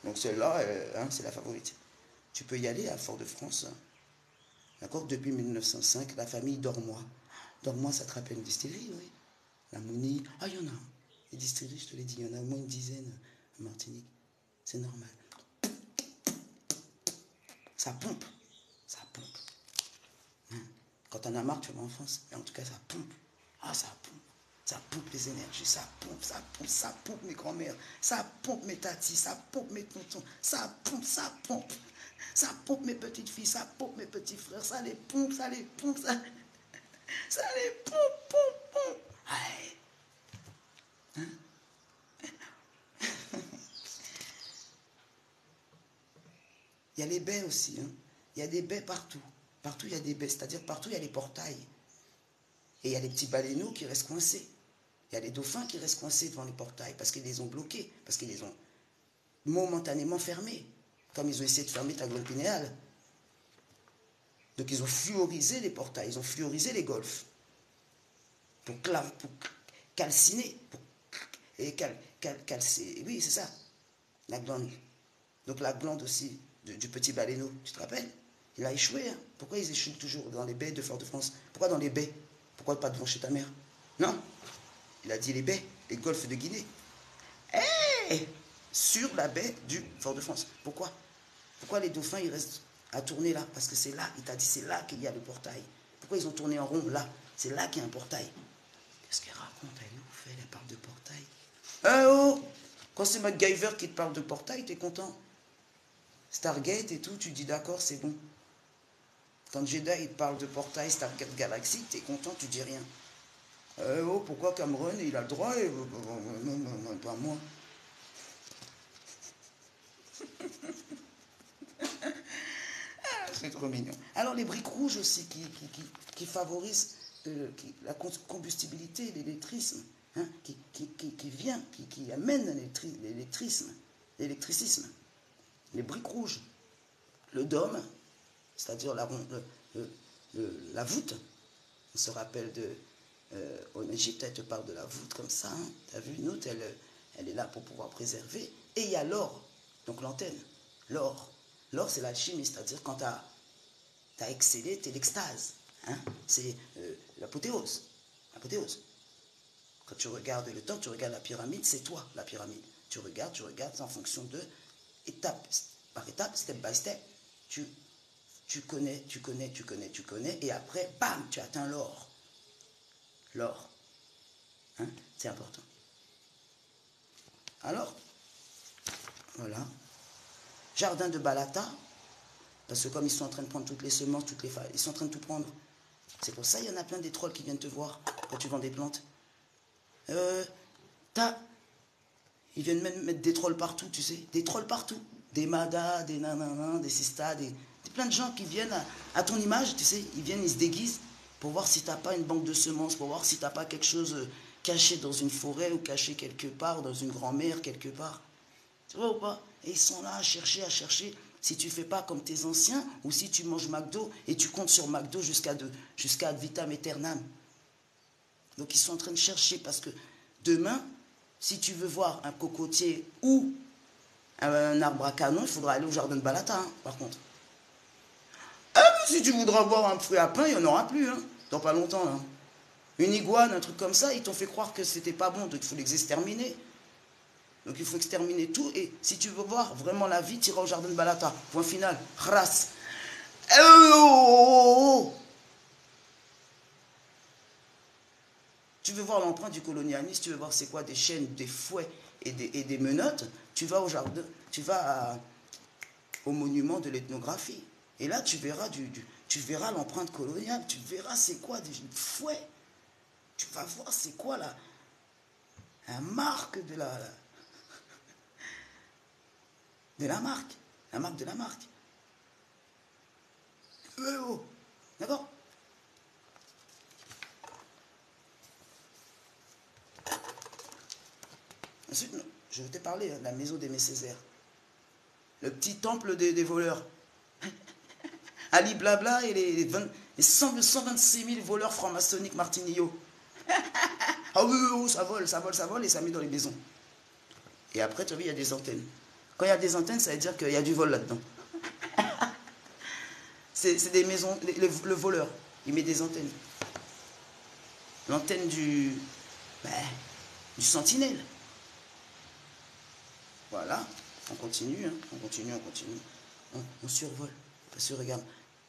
Donc celle-là, hein, c'est la favorite. Tu peux y aller à Fort-de-France. D'accord. Depuis 1905, la famille Dormois. Dormois, ça te rappelle une distillerie, oui. La Mounie. Ah, il y en a. Les distilleries, je te l'ai dit, il y en a au moins une dizaine en Martinique. C'est normal. Ça pompe. Ça pompe. Hein? Quand t'en as marre, tu vas en France. Mais en tout cas, ça pompe. Ah, ça pompe. Ça pompe les énergies. Ça pompe, ça pompe, ça pompe mes grands-mères. Ça pompe mes tatis. Ça pompe mes tontons. Ça pompe, ça pompe. Ça pompe mes petites filles. Ça pompe mes petits frères. Ça les pompe, ça les pompe. Ça les pompe, pompe, pompe. Aïe. Hein? Il y a les baies aussi. Hein? Il y a des baies partout. Partout, il y a des baies. C'est-à-dire partout, il y a les portails. Et il y a les petits baleineaux qui restent coincés. Il y a les dauphins qui restent coincés devant les portails parce qu'ils les ont bloqués, parce qu'ils les ont momentanément fermés. Comme ils ont essayé de fermer ta glande pinéale. Donc ils ont fluorisé les portails, ils ont fluorisé les golfs. Pour calciner. Oui, c'est ça. La glande. Donc la glande aussi du petit baleineau, tu te rappelles? Il a échoué. Hein. Pourquoi ils échouent toujours dans les baies de Fort-de-France? Pourquoi dans les baies? Pourquoi pas devant chez ta mère? Non. Il a dit les baies, les golfs de Guinée. Hey, sur la baie du Fort-de-France. Pourquoi? Pourquoi les dauphins, ils restent à tourner là? Parce que c'est là, il t'a dit, c'est là qu'il y a le portail. Pourquoi ils ont tourné en rond là? C'est là qu'il y a un portail. Qu'est-ce qu'elle raconte? Elle est ouf, elle parle de portail. Oh! Quand c'est MacGyver qui te parle de portail, t'es content. Stargate et tout, tu dis d'accord, c'est bon. Quand Jedi il parle de portail, Stargate Galaxy, t'es content, tu dis rien. Oh, pourquoi Cameron, il a le droit et non, pas moi. C'est trop mignon. Alors les briques rouges aussi qui favorisent la combustibilité, l'électrisme, hein, qui amène l'électricisme. Les briques rouges, le dôme, c'est-à-dire la voûte. On se rappelle en Égypte, elle te parle de la voûte comme ça. Hein. Tu as vu, une autre, elle est là pour pouvoir préserver. Et il y a l'or, donc l'antenne. L'or. L'or, c'est l'alchimie, c'est-à-dire quand tu as excellé, tu es l'extase. Hein. C'est l'apothéose. L'apothéose. Quand tu regardes le temps, tu regardes la pyramide, c'est toi, la pyramide. Tu regardes en fonction de étape par étape, step by step. Tu connais, et après, bam, tu atteins l'or. L'or. Hein, c'est important. Alors, voilà. Jardin de Balata, parce que comme ils sont en train de prendre toutes les semences, ils sont en train de tout prendre. C'est pour ça qu'il y en a plein des trolls qui viennent te voir quand tu vends des plantes. Ils viennent même mettre des trolls partout, tu sais. Des trolls partout. Des madas, des nanana, des sistas, plein de gens qui viennent à ton image, tu sais. Ils viennent, ils se déguisent pour voir si tu n'as pas une banque de semences, pour voir si tu n'as pas quelque chose caché dans une forêt ou caché quelque part, dans une grand-mère, quelque part. Tu vois ou pas? Et ils sont là à chercher. Si tu ne fais pas comme tes anciens, ou si tu manges McDo et tu comptes sur McDo jusqu'à ad vitam aeternam. Donc ils sont en train de chercher parce que demain, si tu veux voir un cocotier ou un arbre à canon, il faudra aller au jardin de Balata, hein, par contre. Ah, mais si tu voudras voir un fruit à pain, il n'y en aura plus, hein, dans pas longtemps. Hein. Une iguane, un truc comme ça, ils t'ont fait croire que c'était pas bon, donc il faut les exterminer. Donc il faut exterminer tout, et si tu veux voir vraiment la vie, tu iras au jardin de Balata. Point final. Ras. Oh. Tu veux voir l'empreinte du colonialisme, tu veux voir c'est quoi des chaînes, des fouets et des menottes, tu vas au jardin, tu vas au monument de l'ethnographie. Et là, tu verras, tu verras l'empreinte coloniale, tu verras c'est quoi des fouets. Tu vas voir c'est quoi la marque de la marque. La marque de la marque. Oh. D'accord? Ensuite, je vais te parler de la maison d'Aimé Césaire. Le petit temple des voleurs. Ali Blabla et les 126 000 voleurs franc-maçonniques martinillo. Ah oui, oui, oui, ça vole, ça vole, ça vole et ça met dans les maisons. Et après, tu as vu, il y a des antennes. Quand il y a des antennes, ça veut dire qu'il y a du vol là-dedans. C'est des maisons, le voleur, il met des antennes. L'antenne du sentinelle. Voilà, on continue, hein, on continue. On survole. Parce que regarde,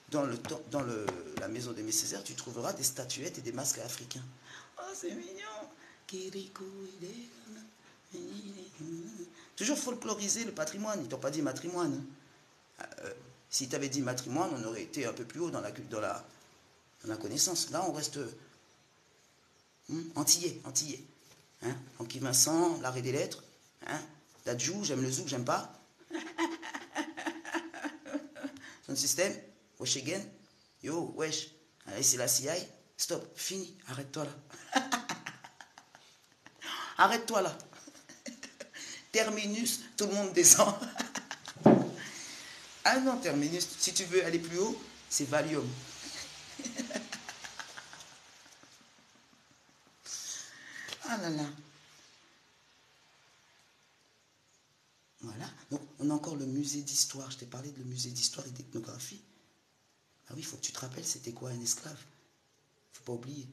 dans la maison d'Aimé Césaire, tu trouveras des statuettes et des masques africains. Oh, c'est mignon. Toujours folkloriser le patrimoine. Ils t'ont pas dit matrimoine. Si tu avais dit matrimoine, on aurait été un peu plus haut dans la connaissance. Là, on reste antillais. Hein? Anki Vincent, l'arrêt des lettres. Hein? Dadjou, j'aime le zouk, j'aime pas. Son système, wesh again. Yo, wesh. Allez, c'est la CI. Stop, fini. Arrête-toi là. Arrête-toi là. Terminus, tout le monde descend. Ah non, terminus, si tu veux aller plus haut, c'est Valium. Ah là là. Voilà. Donc, on a encore le musée d'histoire. Je t'ai parlé de le musée d'histoire et d'ethnographie. Ah oui, il faut que tu te rappelles, c'était quoi un esclave? Faut pas oublier.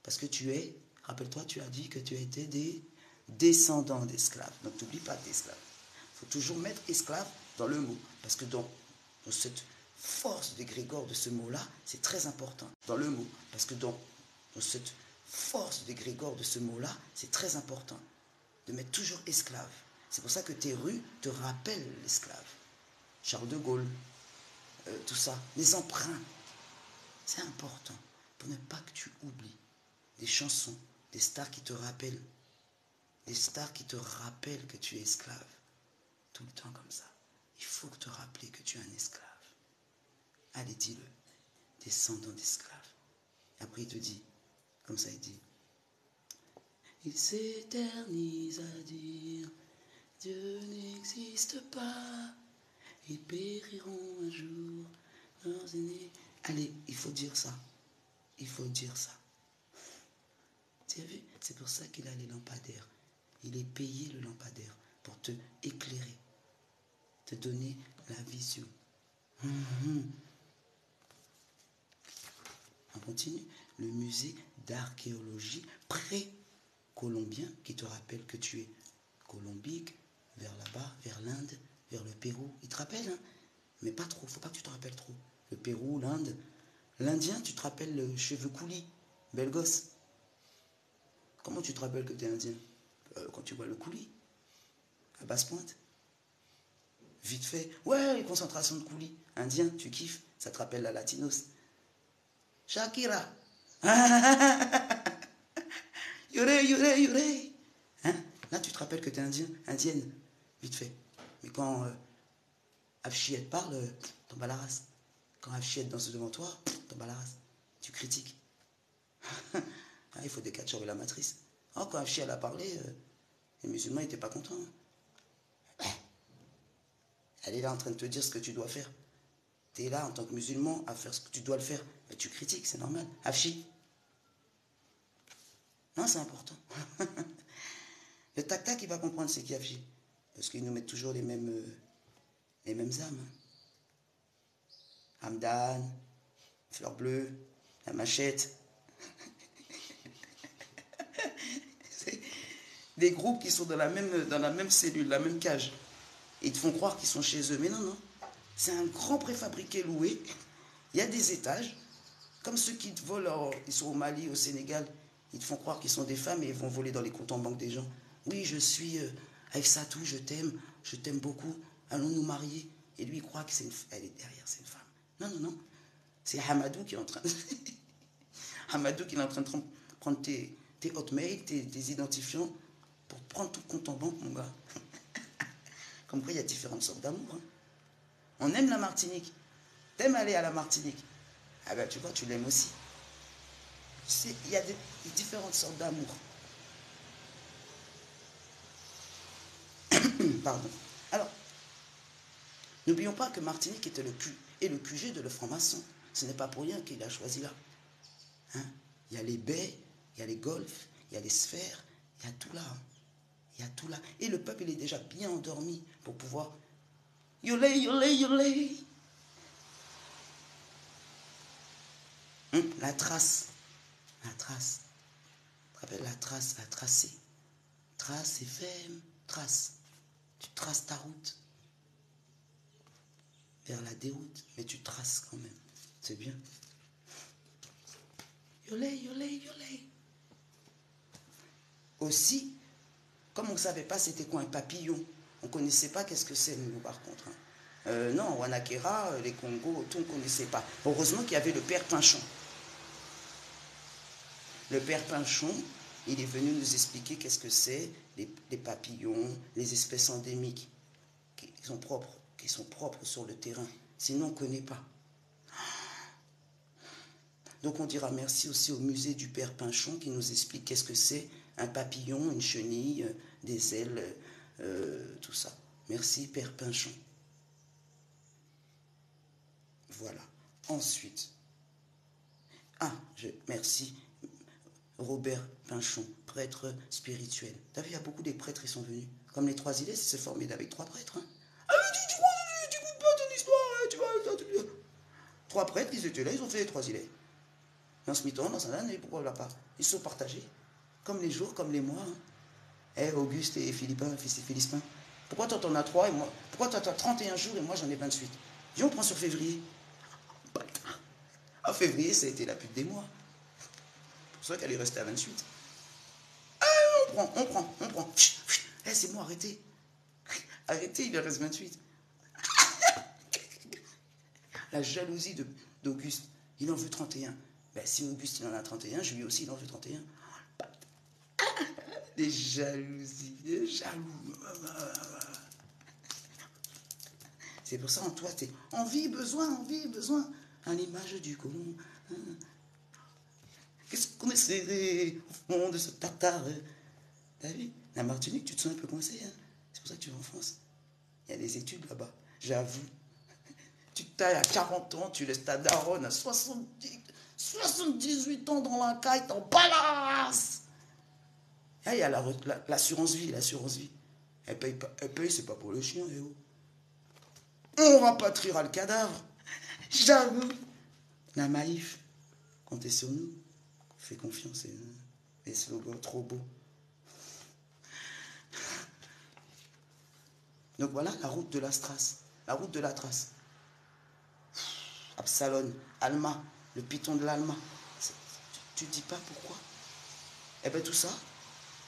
Parce que tu es, rappelle-toi, tu as dit que tu étais des descendants d'esclaves. Donc, n'oublie pas d'esclaves. Il faut toujours mettre esclave dans le mot. Parce que dans cette force d'égrégore de ce mot-là, c'est très important. Dans le mot. Parce que dans cette force d'égrégore de ce mot-là, c'est très important. De mettre toujours esclave. C'est pour ça que tes rues te rappellent l'esclave. Charles de Gaulle, tout ça. Les emprunts. C'est important. Pour ne pas que tu oublies. Des chansons, des stars qui te rappellent. Des stars qui te rappellent que tu es esclave. Tout le temps comme ça. Il faut te rappeler que tu es un esclave. Allez, dis-le. Descendant d'esclaves. Et après, il te dit, comme ça, il dit, il s'éternise à dire, Dieu n'existe pas, ils périront un jour. Allez, il faut dire ça. Il faut dire ça. Tu as vu? C'est pour ça qu'il a les lampadaires. Il est payé le lampadaire pour te éclairer, te donner la vision. On continue. Le musée d'archéologie pré-colombien qui te rappelle que tu es colombique, vers là-bas, vers l'Inde, vers le Pérou. Il te rappelle, hein? Mais pas trop, faut pas que tu te rappelles trop. Le Pérou, l'Inde. L'Indien, tu te rappelles le cheveu coulis, bel gosse. Comment tu te rappelles que tu es indien? Quand tu vois le coulis, à basse pointe. Vite fait, ouais, concentration de coulis. Indien, tu kiffes, ça te rappelle la latinos. Shakira. Yuré, yuré, yuré. Hein? Là, tu te rappelles que tu es indien, indienne, vite fait. Mais quand Afchiet parle, tombe à la race. Quand Afchiet danse devant toi, tombe à la race. Tu critiques. Il faut des catcheurs et la matrice. Oh, quand Afchiet a parlé, les musulmans n'étaient pas contents. Elle est là en train de te dire ce que tu dois faire. Tu es là en tant que musulman à faire ce que tu dois le faire. Mais tu critiques, c'est normal. Afchi. Non, c'est important. Le tac-tac, il va comprendre c'est qui Afchi. Parce qu'ils nous mettent toujours les mêmes âmes. Hamdan, Fleur Bleue, la machette. C'est des groupes qui sont dans la même cellule, la même cage. Ils te font croire qu'ils sont chez eux. Mais non, non. C'est un grand préfabriqué loué. Il y a des étages. Comme ceux qui te volent, ils sont au Mali, au Sénégal. Ils te font croire qu'ils sont des femmes et ils vont voler dans les comptes en banque des gens. Oui, je suis Aïssatou, je t'aime beaucoup. Allons nous marier. Et lui, il croit que elle est derrière, c'est une femme. Non, non, non. C'est Hamadou qui est en train de... Hamadou qui est en train de prendre tes hotmails, tes identifiants pour prendre tout compte en banque, mon gars. Comme quoi, il y a différentes sortes d'amour. Hein. On aime la Martinique. T'aimes aller à la Martinique. Ah ben, tu vois, tu l'aimes aussi. Il y a des différentes sortes d'amour. Pardon. Alors, n'oublions pas que Martinique était le QG de le franc-maçon. Ce n'est pas pour rien qu'il a choisi là. Hein? Il y a les baies, il y a les golfs, il y a les sphères, il y a tout là. Hein. Il y a tout là. Et le peuple, il est déjà bien endormi pour pouvoir... Yolé, yolé, yolé. La trace. La trace. Tu te rappelles la trace, la tracée. Trace FM, trace. Tu traces ta route vers la déroute, mais tu traces quand même. C'est bien. Yolé, yolé, yolé. Aussi, comme on ne savait pas c'était quoi un papillon, on ne connaissait pas qu'est-ce que c'est, nous, par contre. Hein. Non, Wanakera, les Congos, tout, on ne connaissait pas. Heureusement qu'il y avait le père Pinchon. Le père Pinchon, il est venu nous expliquer qu'est-ce que c'est, les papillons, les espèces endémiques, qui sont propres sur le terrain. Sinon, on ne connaît pas. Donc, on dira merci aussi au musée du père Pinchon qui nous explique qu'est-ce que c'est un papillon, une chenille, des ailes, tout ça. Merci, père Pinchon. Voilà. Ensuite, merci, Robert Pinchon, prêtre spirituel. Tu as vu, il y a beaucoup de prêtres qui sont venus. Comme les Trois Îlets, c'est formé avec 3 prêtres. Hein. Ah oui, tu écoutes pas ton histoire, hein, tu vois. 3 prêtres, ils étaient là, ils ont fait les 3 Îlets. Dans ce mi-temps, dans un année, pourquoi là pas? Ils se sont partagés. Comme les jours, comme les mois. Hein. Auguste et Philippin, Philippin. Pourquoi toi t'en as 3 et moi? Pourquoi toi t'as 31 jours et moi j'en ai 28? Viens, on prend sur février. En février, ça a été la pute des mois. C'est pour ça qu'elle est restée à 28. Ah, on prend. C'est moi, arrêtez. Arrêtez, il en reste 28. La jalousie d'Auguste, il en veut 31. Ben, si Auguste, il en a 31, lui aussi, il en veut 31. Des jalousies, des jaloux. C'est pour ça, en toi, t'es envie, besoin. À l'image du colon. Qu'est-ce qu'on essaierait au fond de ce tartare? T'as vu? La Martinique, tu te sens un peu coincé. Hein? C'est pour ça que tu vas en France. Il y a des études là-bas, j'avoue. Tu tailles à 40 ans, tu laisses ta daronne à 78 ans dans la caille, t'en balasse. Là, il y a l'assurance vie, Elle paye, c'est pas pour le chien, eh oh. On rapatriera le cadavre. J'avoue. La Maïf, comptez sur nous. Fais confiance. Les slogans trop beaux. Donc voilà la route de la strasse. La route de la trace. Absalon, Alma, le python de l'Alma. Tu ne dis pas pourquoi? Eh bien tout ça,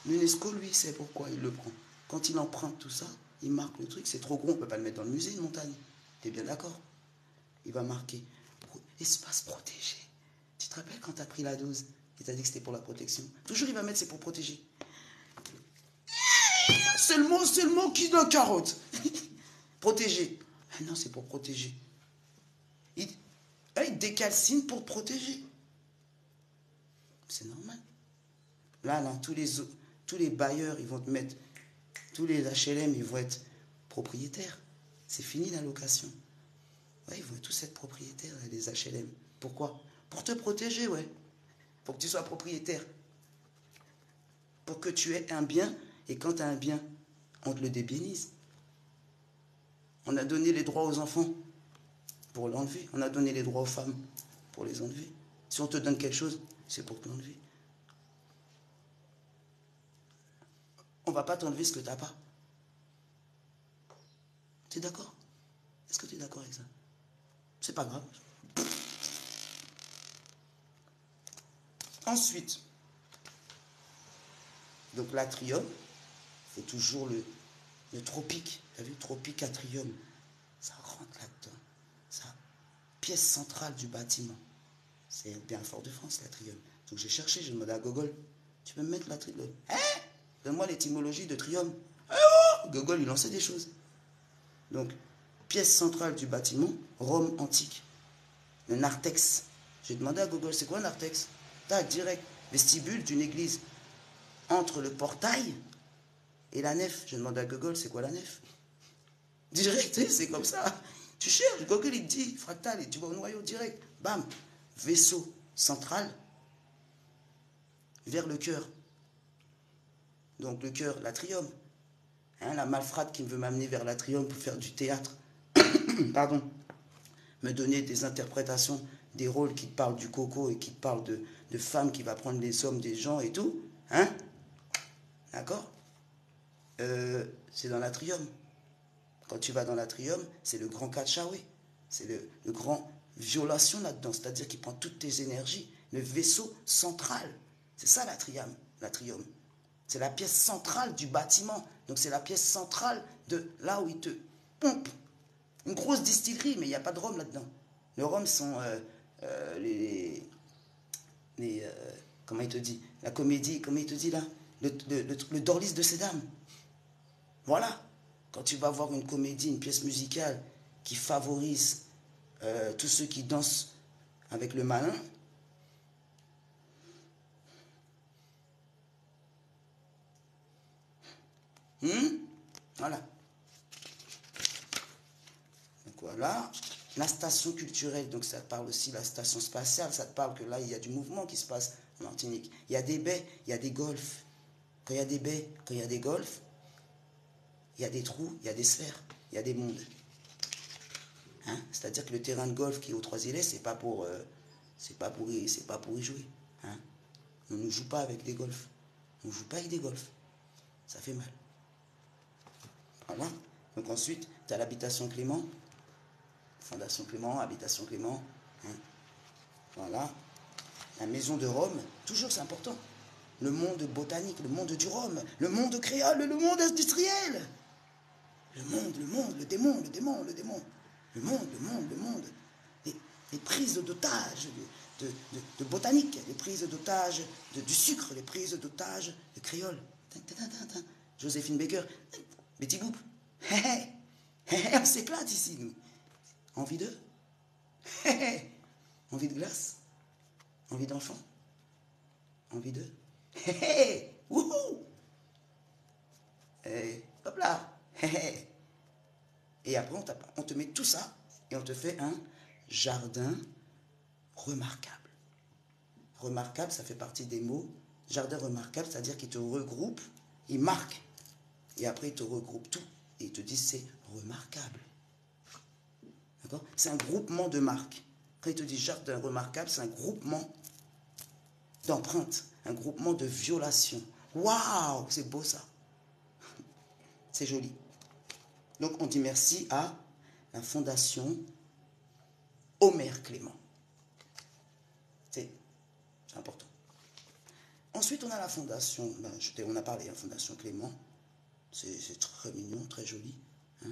l'UNESCO, lui, sait pourquoi il le prend. Quand il emprunte tout ça, il marque le truc. C'est trop gros, on ne peut pas le mettre dans le musée, une montagne. Tu es bien d'accord? Il va marquer espace protégé. Tu te rappelles quand tu as pris la dose? Il t'a dit que c'était pour la protection. Toujours, il va mettre c'est pour protéger. C'est le mot qui de carotte. Protéger. Ah non, c'est pour protéger. Il décalcine pour protéger. C'est normal. Là, tous les bailleurs, ils vont te mettre, tous les HLM, ils vont être propriétaires. C'est fini la location. Ouais, ils vont tous être propriétaires, les HLM. Pourquoi? Pour te protéger, ouais. Pour que tu sois propriétaire. Pour que tu aies un bien, et quand tu as un bien, on te le débienise. On a donné les droits aux enfants pour l'enlever. On a donné les droits aux femmes pour les enlever. Si on te donne quelque chose, c'est pour t'enlever. On ne va pas t'enlever ce que tu n'as pas. Tu es d'accord? Est-ce que tu es d'accord avec ça? C'est pas grave. Ensuite, donc l'atrium, c'est toujours le tropique. Tu as vu, tropique, atrium. Ça rentre là-dedans. Ça, pièce centrale du bâtiment. C'est bien Fort-de-France, l'atrium. Donc j'ai cherché, j'ai demandé à Gogol, tu peux me mettre l'atrium? Hein? Donne-moi l'étymologie de trium. Oh, Gogol, il en sait des choses. Donc, pièce centrale du bâtiment, Rome antique. Le narthex. J'ai demandé à Gogol, c'est quoi un narthex? Tac, direct. Vestibule d'une église. Entre le portail et la nef. J'ai demandé à Gogol, c'est quoi la nef? Direct, c'est comme ça. Tu cherches, Gogol, il te dit, fractal, et tu vas au noyau direct. Bam. Vaisseau central vers le cœur. Donc le cœur, l'atrium. Hein, la malfrate qui veut m'amener vers l'atrium pour faire du théâtre. Pardon. Me donner des interprétations, des rôles qui te parlent du coco et qui te parlent de femmes qui va prendre les hommes des gens et tout. Hein? D'accord? C'est dans l'atrium. Quand tu vas dans l'atrium, c'est le grand Katchaoué. C'est le grand violation là-dedans. C'est-à-dire qu'il prend toutes tes énergies. Le vaisseau central. C'est ça l'atrium. C'est la pièce centrale du bâtiment. Donc c'est la pièce centrale de là où il te pompe. Une grosse distillerie, mais il n'y a pas de rhum là-dedans. Le rhum sont comment il te dit? La comédie, comment il te dit là? Le Dorlis de ces dames. Voilà. Quand tu vas voir une comédie, une pièce musicale qui favorise tous ceux qui dansent avec le malin, voilà. Donc voilà. La station culturelle, donc ça te parle aussi de la station spatiale, ça te parle que là, il y a du mouvement qui se passe en Martinique. Il y a des baies, il y a des golfs. Quand il y a des baies, quand il y a des golfs, il y a des trous, il y a des sphères, il y a des mondes. Hein? C'est-à-dire que le terrain de golf qui est aux Trois-Îlets, c'est pas pour y jouer. Hein? On ne joue pas avec des golfs. On ne joue pas avec des golfs. Ça fait mal. Voilà. Donc ensuite, tu as l'habitation Clément. Fondation Clément, habitation Clément. Hein? Voilà. La maison de Rome, toujours c'est important. Le monde botanique, le monde du Rhum, le monde créole, le monde industriel. Le monde, le démon. Le monde. Les prises d'otages de botanique, les prises d'otages du sucre, les prises d'otages de créole. Joséphine Baker, Betty Boop. On s'éclate ici, nous. Envie d'eux? Envie de glace? Envie d'enfant? Envie d'eux? Wouhou! Hop là! Et après, on te met tout ça et on te fait un jardin remarquable. Remarquable, ça fait partie des mots. Jardin remarquable, c'est-à-dire qu'il te regroupe, il marque. Et après, il te regroupe tout. Et il te dit, c'est remarquable. D'accord? C'est un groupement de marques. Quand il te dit jardin remarquable, c'est un groupement d'empreintes, un groupement de violations. Waouh, c'est beau ça. C'est joli. Donc on dit merci à la fondation Omer Clément. C'est important. Ensuite, on a la fondation, on a parlé de la fondation Clément. C'est très mignon, très joli. Hein?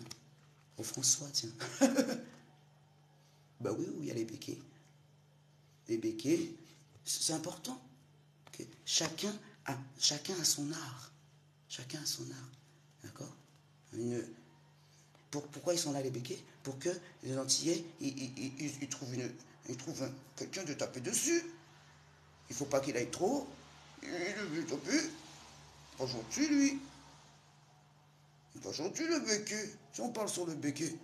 Au François, tiens. Ben oui, il y a les béquets. Les béquets, c'est important. Okay. Chacun a son art. Chacun a son art. D'accord? Pourquoi ils sont là, les béquets? Pour que les Antillais, ils trouvent quelqu'un de taper dessus. Il ne faut pas qu'il aille trop. Il veut taper. Pas gentil, lui. Pas gentil, le béquet. Si on parle sur le béquet,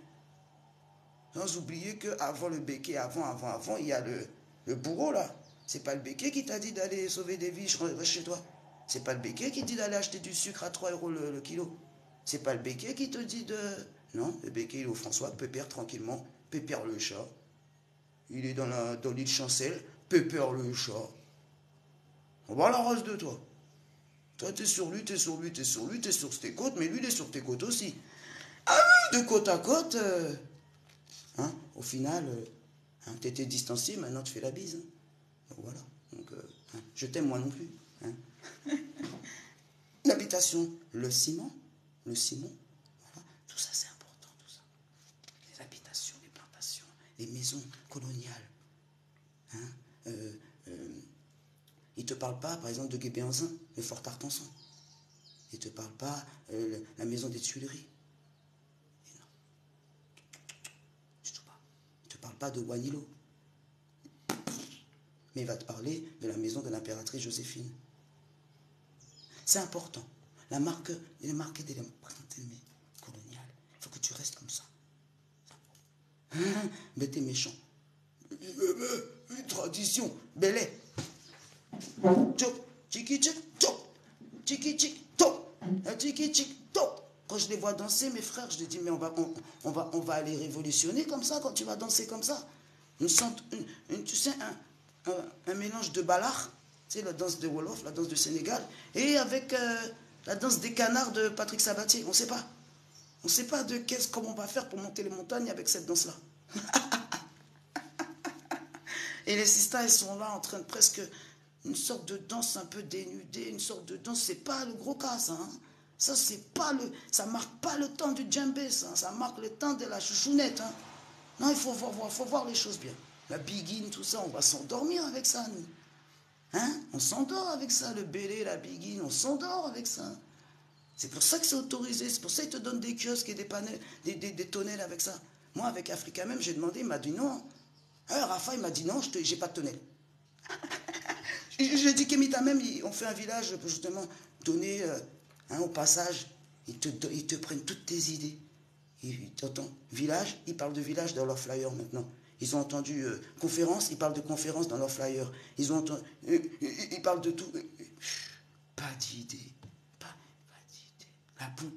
sans oublier qu'avant le béquet, avant, il y a le bourreau, là. C'est pas le béquet qui t'a dit d'aller sauver des vies, reste chez toi. C'est pas le béquet qui dit d'aller acheter du sucre à 3 € le kilo. C'est pas le béquet qui te dit de... Non, le béquet, il est au François, pépère tranquillement, pépère le chat. Il est dans l'île Chancel, pépère le chat. On va à la race de toi. Toi, t'es sur lui, t'es sur tes côtes, mais lui, il est sur tes côtes aussi. Ah oui, de côte à côte, Hein? Au final, tu étais distancié, maintenant tu fais la bise. Hein? Donc voilà. Donc, je t'aime moi non plus. Hein? L'habitation, le ciment, voilà. Tout ça c'est important, tout ça. Les habitations, les plantations, les maisons coloniales. Hein? Il ne te parle pas, par exemple, de Guébéanzin, le fort Artenson. Il ne te parle pas la maison des Tuileries. Et non. Du tout pas. Il ne te parle pas de Wanilo. Mais il va te parler de la maison de l'impératrice Joséphine. C'est important. La marque, il est marqué de l'empreinte coloniale. Il faut que tu restes comme ça. Mais t'es méchant. Une tradition. Belé. Tchiki tchik tchok. Tchiki tchik tchok. Tchiki tchik tchok. Quand je les vois danser, mes frères, je les dis, mais on va aller révolutionner comme ça quand tu vas danser comme ça. Tu sais, un mélange de ballard, tu sais, la danse de Wolof, la danse du Sénégal, et avec la danse des canards de Patrick Sabatier. On ne sait pas. On ne sait pas comment on va faire pour monter les montagnes avec cette danse-là. Et les sisters, elles sont là en train de presque une sorte de danse un peu dénudée, une sorte de danse, c'est pas le gros cas, ça. Hein. Ça, c'est pas ça marque pas le temps du djembé, ça marque le temps de la chouchounette. Hein. Non, il faut voir les choses bien. La biguine, tout ça, on va s'endormir avec ça, nous. Hein? On s'endort avec ça, le bélé, la biguine, on s'endort avec ça. C'est pour ça que c'est autorisé, c'est pour ça qu'ils te donnent des kiosques et des tonnelles avec ça. Moi, avec Africa même, j'ai demandé, il m'a dit non. Rafa, il m'a dit non, j'ai pas de tonnelle. J'ai dit Kémita même, on fait un village pour justement donner au passage, ils te prennent toutes tes idées. T'entends, village, ils parlent de village dans leur flyer maintenant. Ils ont entendu conférence, ils parlent de conférence dans leur flyer. Ils ont entendu, ils parlent de tout. Pas d'idée. Pas d'idée. La pompe.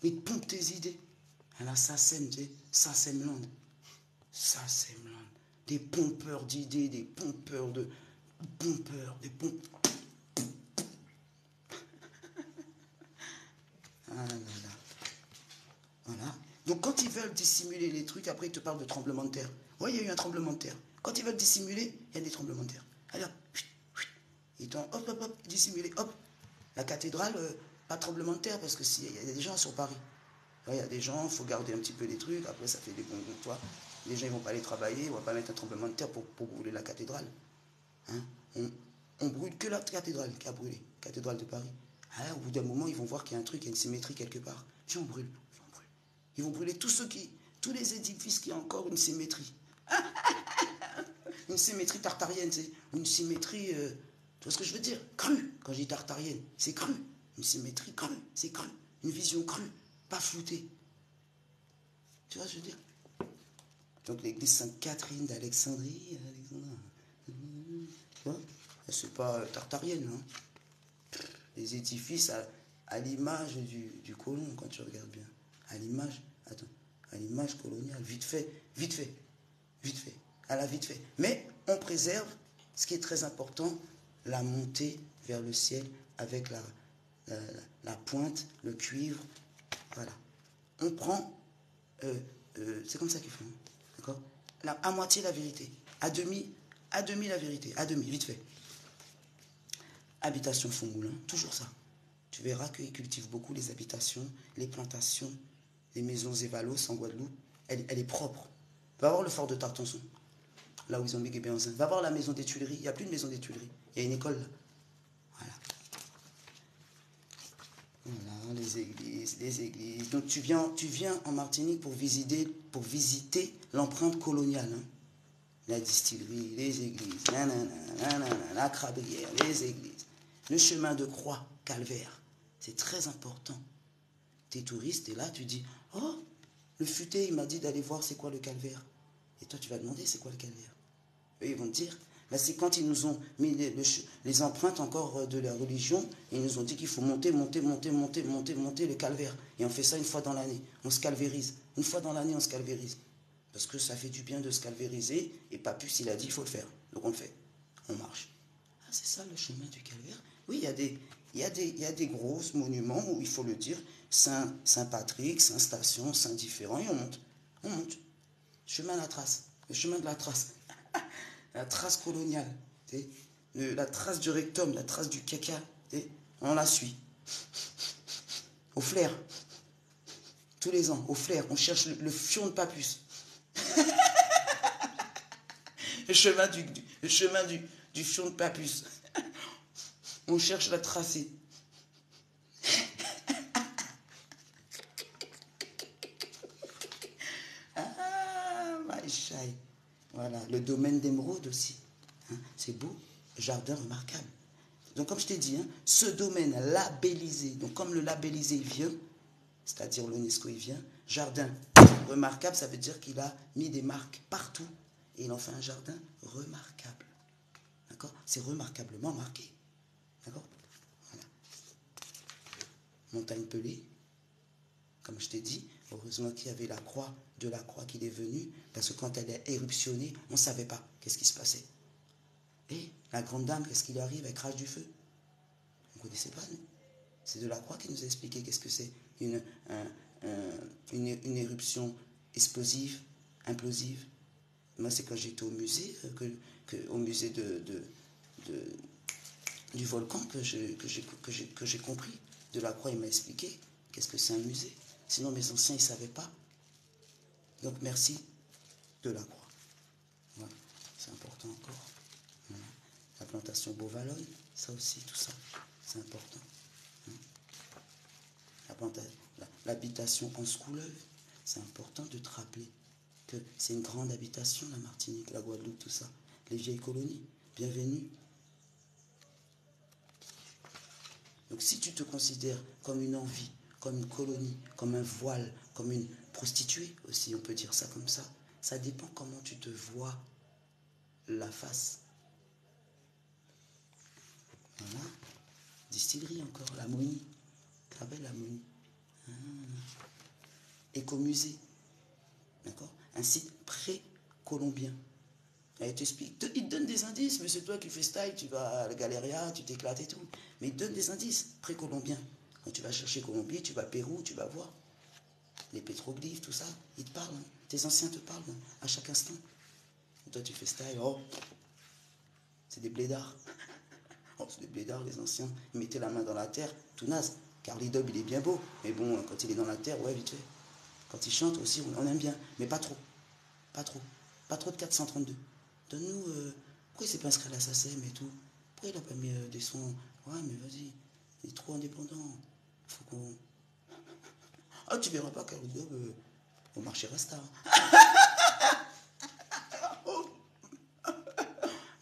Ils te pompent tes idées. Alors ça sème, tu sais, ça sème land. Ça sème land. Des pompeurs d'idées, des pompeurs de... des pompes. Ah là là. Voilà. Donc quand ils veulent dissimuler les trucs, après ils te parlent de tremblement de terre. Oui, il y a eu un tremblement de terre. Quand ils veulent dissimuler, il y a des tremblements de terre. Alors, ils t'ont hop, dissimulé, hop. La cathédrale, pas de tremblement de terre, parce que s'il y a des gens sur Paris. Il y a des gens, il faut garder un petit peu les trucs, après ça fait des bons goûts, toi. Les gens, ils ne vont pas aller travailler, on ne va pas mettre un tremblement de terre pour brûler la cathédrale. Hein? On brûle que la cathédrale qui a brûlé, cathédrale de Paris. Alors, au bout d'un moment, ils vont voir qu'il y a un truc, il y a une symétrie quelque part. Puis on brûle. Ils vont brûler tous les édifices qui ont encore une symétrie. Une symétrie tartarienne, c'est une symétrie, tu vois ce que je veux dire? Crue. Quand je dis tartarienne, c'est cru. Une symétrie crue, c'est cru. Une vision crue, pas floutée. Tu vois ce que je veux dire? Donc l'église Sainte-Catherine d'Alexandrie, tu vois, c'est pas tartarienne, hein. Les édifices à l'image du colon, quand tu regardes bien. À l'image coloniale, vite fait, à la vite fait. Mais on préserve, ce qui est très important, la montée vers le ciel avec la pointe, le cuivre, voilà. On prend, c'est comme ça qu'ils font, d'accord? À moitié la vérité, à demi la vérité, à demi, vite fait. Habitation fond moulin, toujours ça. Tu verras qu'ils cultivent beaucoup les habitations, les plantations, les maisons Zévalos en Guadeloupe. Elle est propre. Va voir le fort de Tartonson, là où ils ont mis Guébéanzin. Va voir la maison des Tuileries. Il n'y a plus de maison des Tuileries. Il y a une école là. Voilà, les églises. Donc tu viens en Martinique pour visiter l'empreinte coloniale. Hein. La distillerie, les églises, la crabrière, les églises. Le chemin de croix, calvaire. C'est très important. Tu es touriste et là tu dis, oh, le futé, il m'a dit d'aller voir c'est quoi le calvaire. Et toi tu vas demander c'est quoi le calvaire. Eux ils vont te dire, là c'est quand ils nous ont mis les empreintes encore de la religion, et ils nous ont dit qu'il faut monter le calvaire. Et on fait ça une fois dans l'année. On se calvérise. Une fois dans l'année on se calvérise. Parce que ça fait du bien de se calvériser, et Papus il a dit il faut le faire. Donc on le fait. On marche. Ah c'est ça le chemin du calvaire. Oui, il y a des gros monuments où il faut le dire, Saint Patrick, Saint Station, Saint différent, et on monte. chemin de la trace, le chemin de la trace, la trace coloniale, la trace du rectum, la trace du caca, on la suit. Au flair, tous les ans, au flair, on cherche le fion de Papus. Le chemin du fion de Papus. On cherche la tracée. Ah, my shy. Voilà, le domaine d'émeraude aussi. Hein, c'est beau, jardin remarquable. Donc comme je t'ai dit, hein, ce domaine labellisé, donc comme le labellisé vient, c'est-à-dire l'UNESCO il vient, jardin remarquable, ça veut dire qu'il a mis des marques partout et il en fait un jardin remarquable. D'accord? C'est remarquablement marqué. D'accord? Voilà. Montagne pelée, comme je t'ai dit, heureusement qu'il y avait la croix, de la croix qu'il est venu, parce que quand elle est éruptionnée, on ne savait pas qu'est-ce qui se passait. Et la grande dame, qu'est-ce qui lui arrive? Elle crache du feu. On ne connaissait pas, nous. C'est de la croix qui nous a expliqué qu'est-ce que c'est une éruption explosive, implosive. Moi, c'est quand j'étais au musée, au musée du volcan, que j'ai compris. De la croix, il m'a expliqué qu'est-ce que c'est un musée. Sinon, mes anciens, ils ne savaient pas. Donc, merci de la croix. Voilà. C'est important encore. Voilà. La plantation Beauvallonne, ça aussi, tout ça, c'est important. L'habitation en Scouleuve, c'est important de te rappeler que c'est une grande habitation, la Martinique, la Guadeloupe, tout ça. Les vieilles colonies, bienvenue. Donc si tu te considères comme une envie, comme une colonie, comme un voile, comme une prostituée aussi, on peut dire ça comme ça dépend comment tu te vois la face. Voilà. Distillerie encore, la Monie. Tu te rappelles la Monie? Écomusée. D'accord? Un site pré-colombien. Il te donne des indices, mais c'est toi qui fais style, tu vas à la Galeria, tu t'éclates et tout. Mais il te donne des indices pré-colombiens. Quand tu vas chercher Colombie, tu vas à Pérou, tu vas voir. Les pétroglyphes, tout ça, ils te parlent. Hein. Tes anciens te parlent hein, à chaque instant. Et toi, tu fais style, oh, c'est des blédards. Oh, c'est des blédards, les anciens. Ils mettaient la main dans la terre, tout naze. Car l'Idob, il est bien beau. Mais bon, quand il est dans la terre, ouais, vite fait. Quand il chante aussi, on aime bien. Mais pas trop. Pas trop. Pas trop de 432. Donne-nous... pourquoi il s'est pas inscrit à la SACEM et tout? Pourquoi il n'a pas mis des sons? Ouais, mais vas-y. Il est trop indépendant. Faut qu'on... Ah, tu verras pas qu'Arudob au marché Rasta.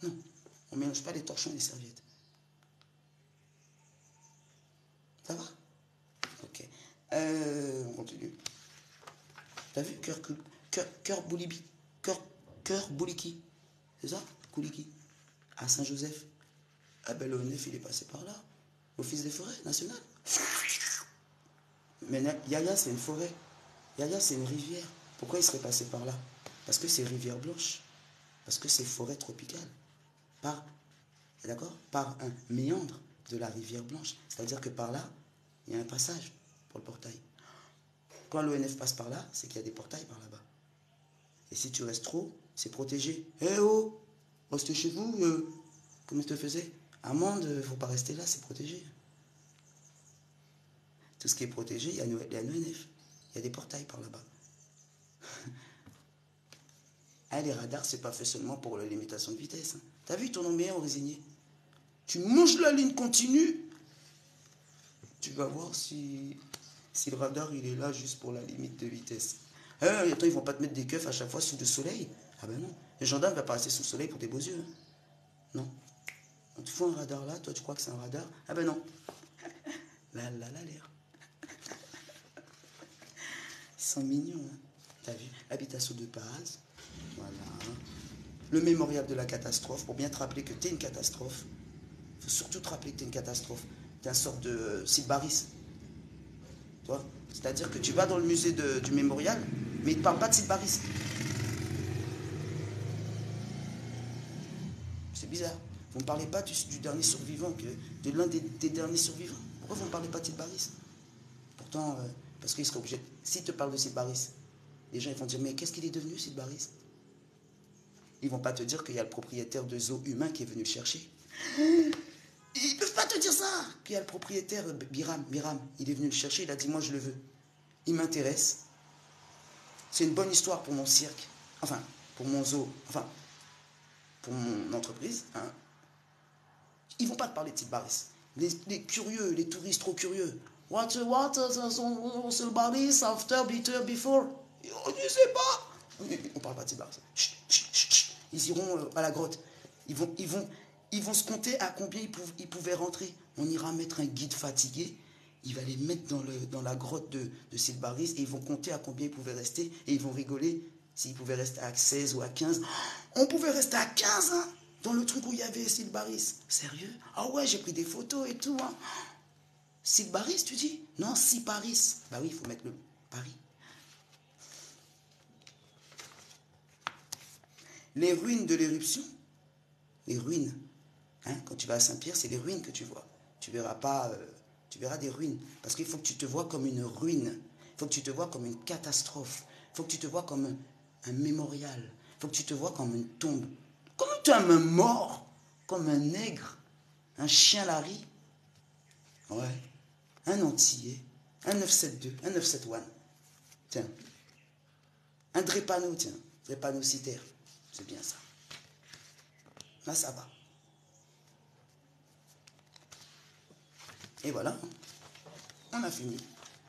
Non, on mélange pas les torchons et les serviettes. Ça va? Ok. On continue. T'as vu Cœur Boulibi. Cœur Bouliki. C'est ça? Kouliki. À Saint-Joseph. Ah ben l'ONF il est passé par là. Office des forêts nationales. Mais Yaya c'est une forêt. Yaya c'est une rivière. Pourquoi il serait passé par là? Parce que c'est rivière blanche. Parce que c'est forêt tropicale. D'accord? Par un méandre de la rivière blanche. C'est-à-dire que par là, il y a un passage pour le portail. Quand l'ONF passe par là, c'est qu'il y a des portails par là-bas. Et si tu restes trop, c'est protégé. Eh oh! Restez chez vous, comment je te faisais? Amende, il ne faut pas rester là, c'est protégé. Tout ce qui est protégé, il y a l'ONF. Il y a des portails par là-bas. Hein, les radars, c'est pas fait seulement pour la limitation de vitesse. Hein. T'as vu ton meilleur au résigné? Tu manges la ligne continue, tu vas voir si le radar il est là juste pour la limite de vitesse. Attends, ils vont pas te mettre des keufs à chaque fois sous le soleil. Ah ben non, le gendarme va pas rester sous le soleil pour tes beaux yeux. Hein. Non. On te fout un radar là, toi tu crois que c'est un radar? Ah ben non. Là, l'air. Ils sont mignons, hein. T'as vu? Habitation de base. Voilà. Le mémorial de la catastrophe, pour bien te rappeler que t'es une catastrophe. Il faut surtout te rappeler que t'es une catastrophe. T'es une sorte de Sylbaris. Tu vois? C'est-à-dire que tu vas dans le musée du mémorial, mais il ne te parle pas de Sylbaris. C'est bizarre. Vous ne me parlez pas du dernier survivant, de l'un des derniers survivants. Pourquoi vous ne me parlez pas de Sylbaris? Pourtant, parce qu'il serait obligé. S'il te parle de Sylbaris, les gens ils vont dire, mais qu'est-ce qu'il est devenu, Syd Barris? Ils ne vont pas te dire qu'il y a le propriétaire de zoo humain qui est venu le chercher. Ils ne peuvent pas te dire ça, qu'il y a le propriétaire, Biram, il est venu le chercher, il a dit, moi je le veux. Il m'intéresse. C'est une bonne histoire pour mon cirque, enfin, pour mon zoo, enfin, pour mon entreprise. Hein. Ils ne vont pas te parler de Syd Barris. Les curieux, les touristes trop curieux. What, Syd Barris, after, before? On ne sait pas. On ne parle pas de Syd Barris. Chut, chut, chut, chut. Ils iront à la grotte. Ils vont se compter à combien ils pouvaient rentrer. On ira mettre un guide fatigué. Il va les mettre dans la grotte de Syd Barris et ils vont compter à combien ils pouvaient rester et ils vont rigoler s'ils pouvaient rester à 16 ou à 15. On pouvait rester à 15, hein, dans le truc où il y avait Syd Barris. Sérieux? Ah ouais, j'ai pris des photos et tout. Hein. Syd Barris, tu dis? Non, Syd Barris. Bah oui, il faut mettre le Paris. Les ruines de l'éruption, les ruines, hein, quand tu vas à Saint-Pierre, c'est les ruines que tu vois. Tu verras pas... tu verras des ruines. Parce qu'il faut que tu te vois comme une ruine. Il faut que tu te vois comme une catastrophe. Il faut que tu te vois comme un mémorial. Il faut que tu te vois comme une tombe. Comme un mort. Comme un nègre. Un chien Larry. Ouais. Un Antillais. Un 972. Un 971. Tiens. Un drépano, tiens. Drépanocytaire. C'est bien ça. Là, ça va. Et voilà. On a fini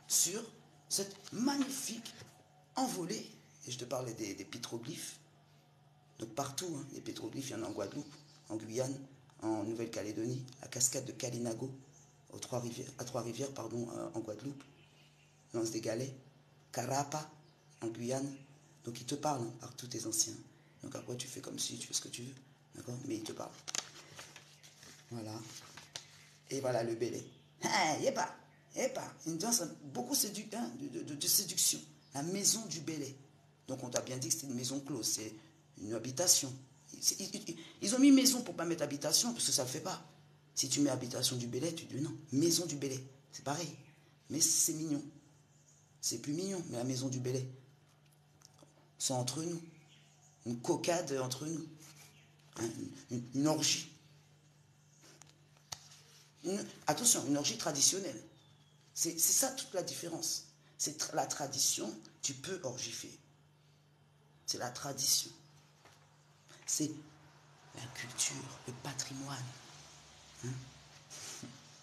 sur cette magnifique envolée. Et je te parlais des pétroglyphes. Donc partout, hein, les pétroglyphes, il y en a en Guadeloupe, en Guyane, en Nouvelle-Calédonie, la cascade de Kalinago, à Trois-Rivières, en Guadeloupe, Lance des Galets, Carapa, en Guyane. Donc ils te parlent, hein, par tous tes anciens. Donc après tu fais comme si tu fais ce que tu veux, d'accord? Mais ils te parlent. Voilà. Et voilà le Bélé. Ah, yépa. Une danse beaucoup de séduction. La maison du Bélé. Donc on t'a bien dit que c'était une maison close, c'est une habitation. Ils ont mis maison pour ne pas mettre habitation, parce que ça ne le fait pas. Si tu mets habitation du Bélé, tu dis non, maison du Bélé. C'est pareil. Mais c'est mignon. C'est plus mignon, mais la maison du Bélé. C'est entre nous. Une cocade entre nous. Hein, une orgie. Attention, une orgie traditionnelle. C'est ça toute la différence. C'est la tradition, tu peux orgifier. C'est la tradition. C'est la culture, le patrimoine. Hein?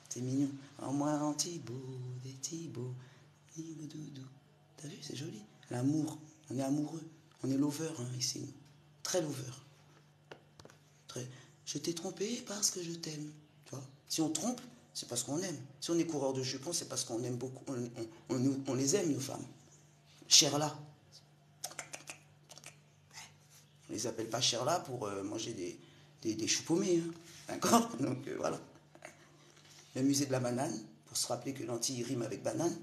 C'est mignon. En moi, en Thibaut, des Thibaut, doudou. T'as vu, c'est joli. L'amour, on est amoureux. On est lover, hein, ici. Très lover. Très. Je t'ai trompé parce que je t'aime. Tu vois? Si on trompe, c'est parce qu'on aime. Si on est coureur de jupons, c'est parce qu'on aime beaucoup. On les aime, nos femmes. Cherla. On les appelle pas Cherla pour manger des choux paumés. Hein. D'accord? Donc voilà. Le musée de la banane, pour se rappeler que l'Antille rime avec banane.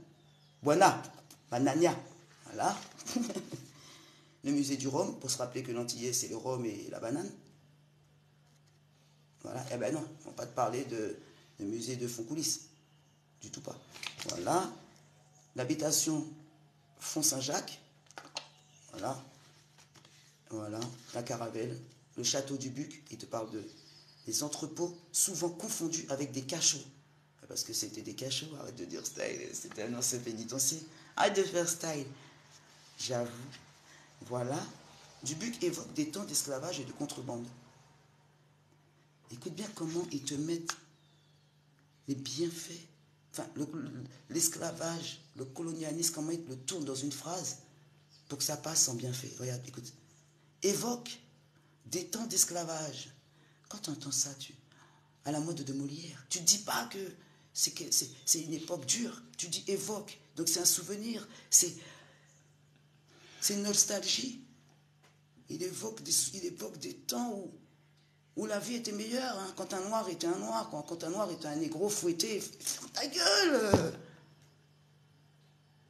Buana, banania. Voilà. Le musée du rhum, pour se rappeler que l'Antillais, c'est le rhum et la banane. Voilà. Eh ben non, on ne va pas te parler de musée de Foncoulis. Du tout pas. Voilà. L'habitation Font Saint-Jacques. Voilà. Voilà. La Caravelle. Le château du Buc. Il te parle des entrepôts souvent confondus avec des cachots. Parce que c'était des cachots. Arrête de dire style. C'était un ancien pénitencier. Arrête de faire style. J'avoue. Voilà. Dubuc évoque des temps d'esclavage et de contrebande. Écoute bien comment ils te mettent les bienfaits, enfin l'esclavage, le colonialisme, comment ils le tournent dans une phrase pour que ça passe en bienfait. Regarde, écoute. Évoque des temps d'esclavage. Quand tu entends ça, à la mode de Molière, tu ne dis pas que c'est une époque dure, tu dis évoque. Donc c'est un souvenir, c'est une nostalgie. Il évoque des temps où la vie était meilleure, hein, quand un noir était un noir, quand un noir était un négro fouetté. Ferme ta gueule!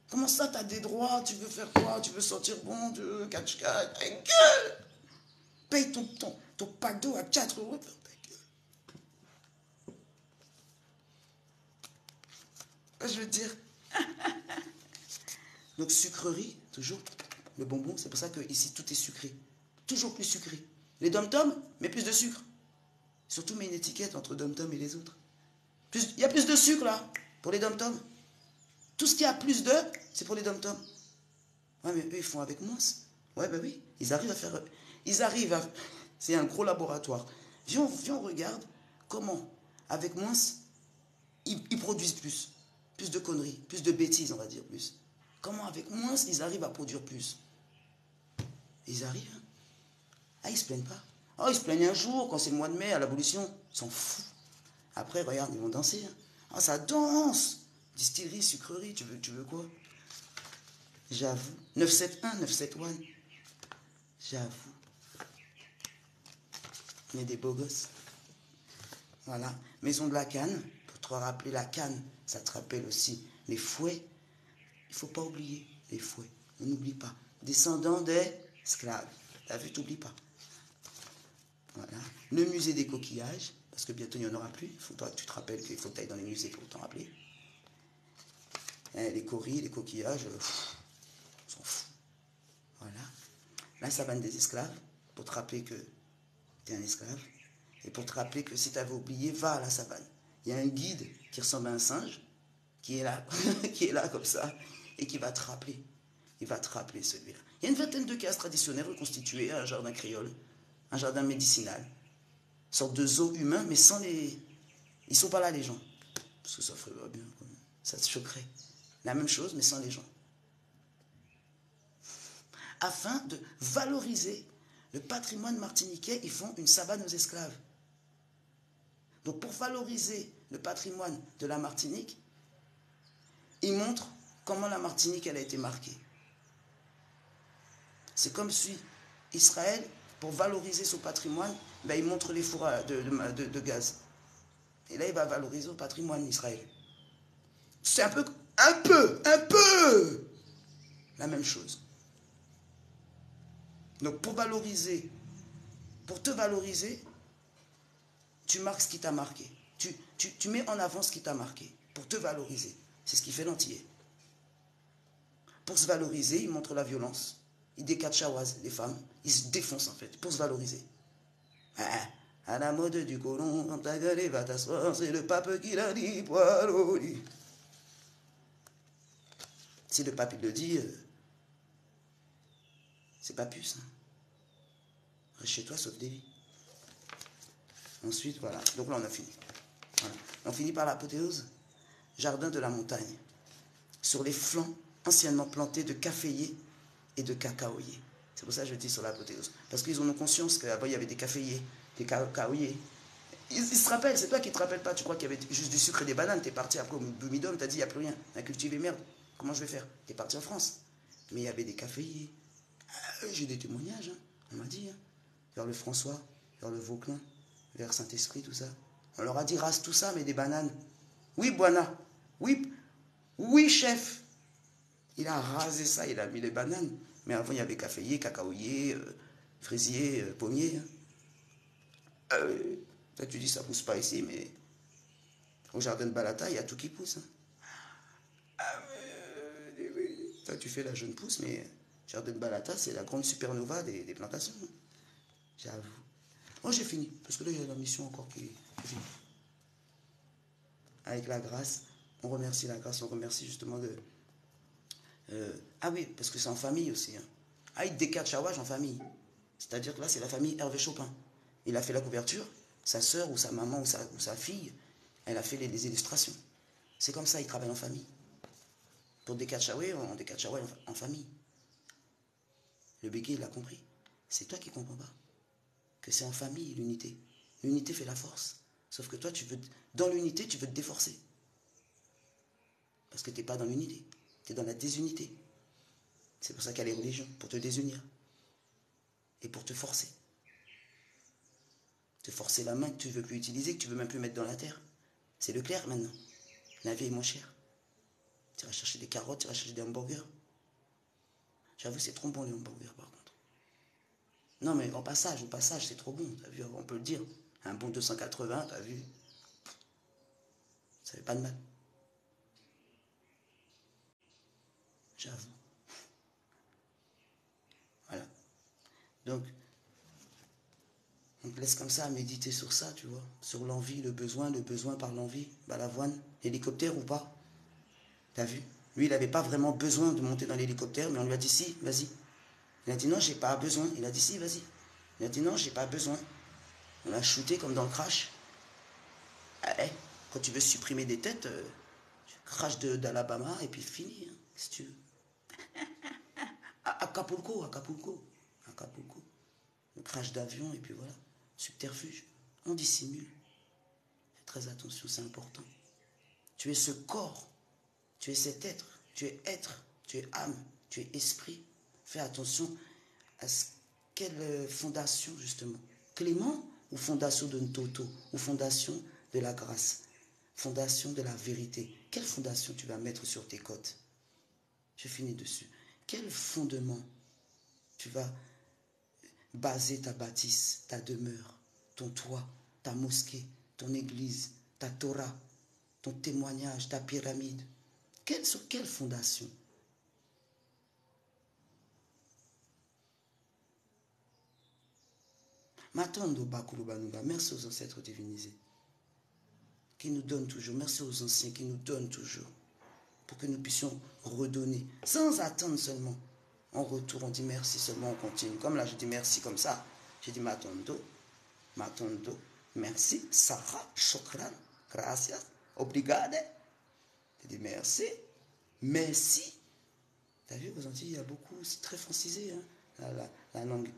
Comment ça, t'as des droits? Tu veux faire quoi? Tu veux sentir bon? Tu veux catch-catch? Ta gueule! Paye ton pack d'eau à 4 euros. Ferme ta gueule. Je veux dire. Donc, sucrerie, toujours. Le bonbon, c'est pour ça que ici tout est sucré. Toujours plus sucré. Les dom-toms, mais plus de sucre. Surtout, mets une étiquette entre dom-tom et les autres. Il y a plus de sucre là, pour les dom-toms. Tout ce qui a plus de, c'est pour les dom-toms. Ouais, mais eux, ils font avec moins. Ouais, ben oui. Ils arrivent à faire. Ils arrivent à. C'est un gros laboratoire. Viens, on regarde comment, avec moins, ils produisent plus. Plus de conneries, plus de bêtises, on va dire plus. Comment, avec moins, ils arrivent à produire plus. Ils arrivent. Hein. Ah, ils se plaignent pas. Oh, ils se plaignent un jour, quand c'est le mois de mai, à l'abolition. Ils s'en foutent. Après, regarde, ils vont danser. Hein. Ah, ça danse. Distillerie, sucrerie, tu veux quoi? J'avoue. 971, 971. J'avoue. On est des beaux gosses. Voilà. Maison de la canne. Pour te rappeler la canne, ça te rappelle aussi les fouets. Il ne faut pas oublier les fouets. On n'oublie pas. Descendants des esclaves. T'as vu, t'oublies pas. Voilà. Le musée des coquillages. Parce que bientôt, il n'y en aura plus. Il faut que tu te rappelles qu'il faut que tu ailles dans les musées pour t'en rappeler. Les coris, les coquillages, on s'en fout. Voilà. La savane des esclaves. Pour te rappeler que tu es un esclave. Et pour te rappeler que si tu avais oublié, va à la savane. Il y a un guide qui ressemble à un singe, qui est là, qui est là comme ça, et qui va te rappeler. Il va te rappeler celui-là. Il y a une vingtaine de cases traditionnelles reconstituées à un jardin créole, un jardin médicinal. Une sorte de zoo humain, mais sans les... Ils ne sont pas là, les gens. Parce que ça ferait bien, ça te choquerait. La même chose, mais sans les gens. Afin de valoriser le patrimoine martiniquais, ils font une savane aux esclaves. Donc pour valoriser le patrimoine de la Martinique, ils montrent comment la Martinique elle a été marquée. C'est comme si Israël, pour valoriser son patrimoine, ben, il montre les fours de gaz. Et là, il va valoriser le patrimoine d'Israël. C'est un peu la même chose. Donc pour te valoriser, tu marques ce qui t'a marqué. Tu mets en avant ce qui t'a marqué pour te valoriser. C'est ce qui fait l'antillais. Pour se valoriser, il montre la violence. Il décate Chawaz, les femmes. Ils se défoncent en fait, pour se valoriser. À la mode du colon, quand ta gueule va t'asseoir, c'est le pape qui l'a dit, poil au lit. Si le pape il le dit, c'est pas puce. Hein. Reste chez toi, sauve des vies. Ensuite, voilà. Donc là, on a fini. Voilà. On finit par l'apothéose. Jardin de la montagne. Sur les flancs anciennement plantés de caféiers et de cacaoyers. C'est pour ça que je dis sur l'apothéose. Parce qu'ils ont conscience qu'avant, il y avait des caféiers, des cacaoyers. Ils se rappellent, c'est toi qui ne te rappelles pas. Tu crois qu'il y avait juste du sucre et des bananes. Tu es parti après au Boumidom, tu as dit, il n'y a plus rien. On a cultivé merde. Comment je vais faire? Tu es parti en France. Mais il y avait des caféiers. J'ai des témoignages, hein. On m'a dit. Hein. Vers le François, vers le Vauclin, vers Saint-Esprit, tout ça. On leur a dit, rase tout ça, mais des bananes. Oui, Boana. Oui, oui, chef. Il a rasé ça, il a mis les bananes. Mais avant, il y avait caféier, cacaoyer, fraisier, pommier. Hein. Toi, tu dis, ça pousse pas ici, mais au jardin de Balata, il y a tout qui pousse. Hein. Toi, tu fais la jeune pousse, mais jardin de Balata, c'est la grande supernova des plantations. Hein. J'avoue. Oh, j'ai fini, parce que là, il y a la mission encore qui est finie. Avec la grâce, on remercie la grâce, on remercie justement de... ah oui, parce que c'est en famille aussi. Hein. Ah, il décade Chawage en famille. C'est-à-dire que là, c'est la famille Hervé Chopin. Il a fait la couverture, sa sœur ou sa maman ou sa fille, elle a fait les illustrations. C'est comme ça, ils travaillent en famille. Pour décade Chawage, on décade Chawage en famille. Le béguet, il a compris. C'est toi qui ne comprends pas. Que c'est en famille, l'unité. L'unité fait la force. Sauf que toi, dans l'unité, tu veux te déforcer. Parce que tu n'es pas dans l'unité. Tu es dans la désunité. C'est pour ça qu'il y a les religions, pour te désunir. Et pour te forcer. Te forcer la main que tu ne veux plus utiliser, que tu ne veux même plus mettre dans la terre. C'est le clair maintenant. La vie est moins chère. Tu vas chercher des carottes, tu vas chercher des hamburgers. J'avoue, c'est trop bon les hamburgers par contre. Non mais au passage, c'est trop bon. T'as vu, on peut le dire. Un bon 280, t'as vu. Ça fait pas de mal. J'avoue. Donc, on te laisse comme ça à méditer sur ça, tu vois. Sur l'envie, le besoin par l'envie. Balavoine, hélicoptère ou pas? T'as vu? Lui, il n'avait pas vraiment besoin de monter dans l'hélicoptère, mais on lui a dit si, vas-y. Il a dit non, j'ai pas besoin. Il a dit si, vas-y. Il a dit non, j'ai pas besoin. On l'a shooté comme dans le Crash. Allez, quand tu veux supprimer des têtes, tu craches d'Alabama et puis fini, hein, si tu veux. Acapulco. Le crash d'avion et puis voilà. Subterfuge. On dissimule. Fais très attention, c'est important. Tu es ce corps. Tu es cet être. Tu es âme. Tu es esprit. Fais attention à quelle fondation, justement. Clément ou fondation de Ntoto ou fondation de la grâce, fondation de la vérité. Quelle fondation tu vas mettre sur tes côtes? Je finis dessus. Quel fondement tu vas baser ta bâtisse, ta demeure, ton toit, ta mosquée, ton église, ta Torah, ton témoignage, ta pyramide? Sur quelle fondation? Matondo Bakulubanuba, merci aux ancêtres divinisés qui nous donnent toujours, merci aux anciens qui nous donnent toujours, pour que nous puissions redonner, sans attendre seulement. En retour, on dit merci seulement, on continue. Comme là, je dis merci comme ça. J'ai dit Matondo, merci, Sarah, Shokran, gracias, obrigado. J'ai dit merci. T'as vu, aux Antilles, il y a beaucoup, c'est très francisé, hein, la langue.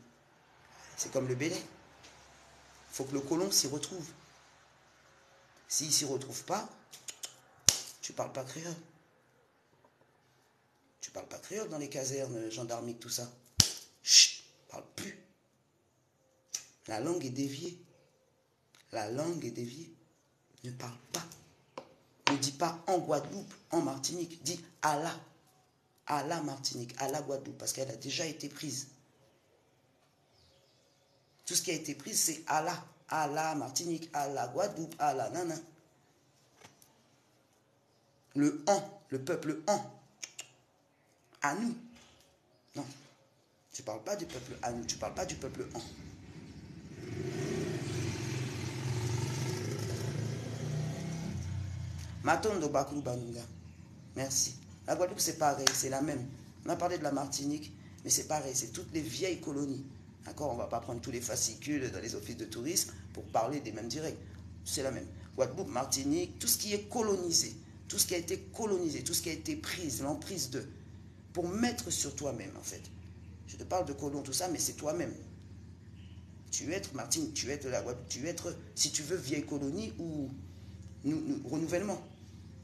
C'est comme le Bénin. Il faut que le colon s'y retrouve. S'il ne s'y retrouve pas, tu ne parles pas créole. Tu ne parles pas créole dans les casernes gendarmiques, tout ça. Chut, parle plus. La langue est déviée. Ne parle pas. Ne dis pas en Guadeloupe, en Martinique. Dis Allah. Allah Martinique, Allah Guadeloupe, parce qu'elle a déjà été prise. Tout ce qui a été pris, c'est Allah. Allah Martinique, Allah Guadeloupe, Allah nana. Le peuple en. À nous. Non. Tu ne parles pas du peuple à nous, tu ne parles pas du peuple en. Matondo Bakulu Banunga. Merci. La Guadeloupe, c'est pareil, c'est la même. On a parlé de la Martinique, mais c'est pareil, c'est toutes les vieilles colonies. D'accord, on ne va pas prendre tous les fascicules dans les offices de tourisme pour parler des mêmes directs. C'est la même. Guadeloupe, Martinique, tout ce qui est colonisé, tout ce qui a été colonisé, tout ce qui a été pris, l'emprise de, pour mettre sur toi-même, en fait. Je te parle de colon, tout ça, mais c'est toi-même. Tu veux être Martinique, tu veux être la Guadeloupe, tu veux être, si tu veux, vieille colonie ou renouvellement.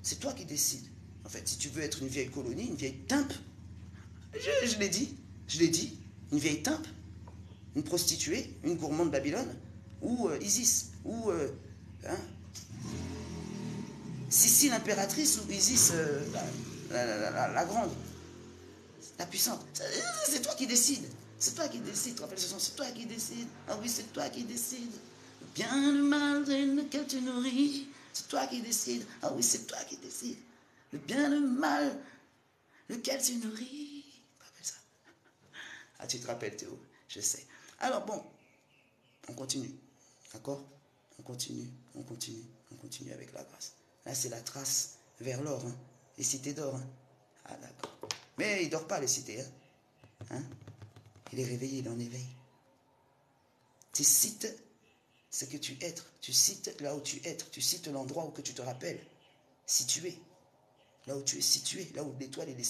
C'est toi qui décides. En fait, si tu veux être une vieille colonie, une vieille timpe, je l'ai dit, une vieille timpe, une prostituée, une gourmande de Babylone, ou Isis, ou Sissi l'impératrice, ou Isis la grande, la puissante. C'est toi qui décides. C'est toi qui décides. Tu te rappelles ce son, c'est toi qui décides. Ah oui, c'est toi qui décides. Le bien, le mal, lequel tu nourris. C'est toi qui décides. Ah oui, c'est toi qui décides. Le bien, le mal, lequel tu nourris. Tu te rappelles ça? Ah, tu te rappelles, Théo? Je sais. Alors bon, on continue. D'accord? On continue avec la grâce. Là, c'est la trace vers l'or. Hein? Les cités d'or. Hein? Ah, d'accord. Mais il ne dort pas, les cités. Hein? Il est réveillé, il est en éveil. Tu cites ce que tu es. Tu cites là où tu es. Tu cites l'endroit où que tu te rappelles. Situé. Là où tu es situé. Là où l'étoile et les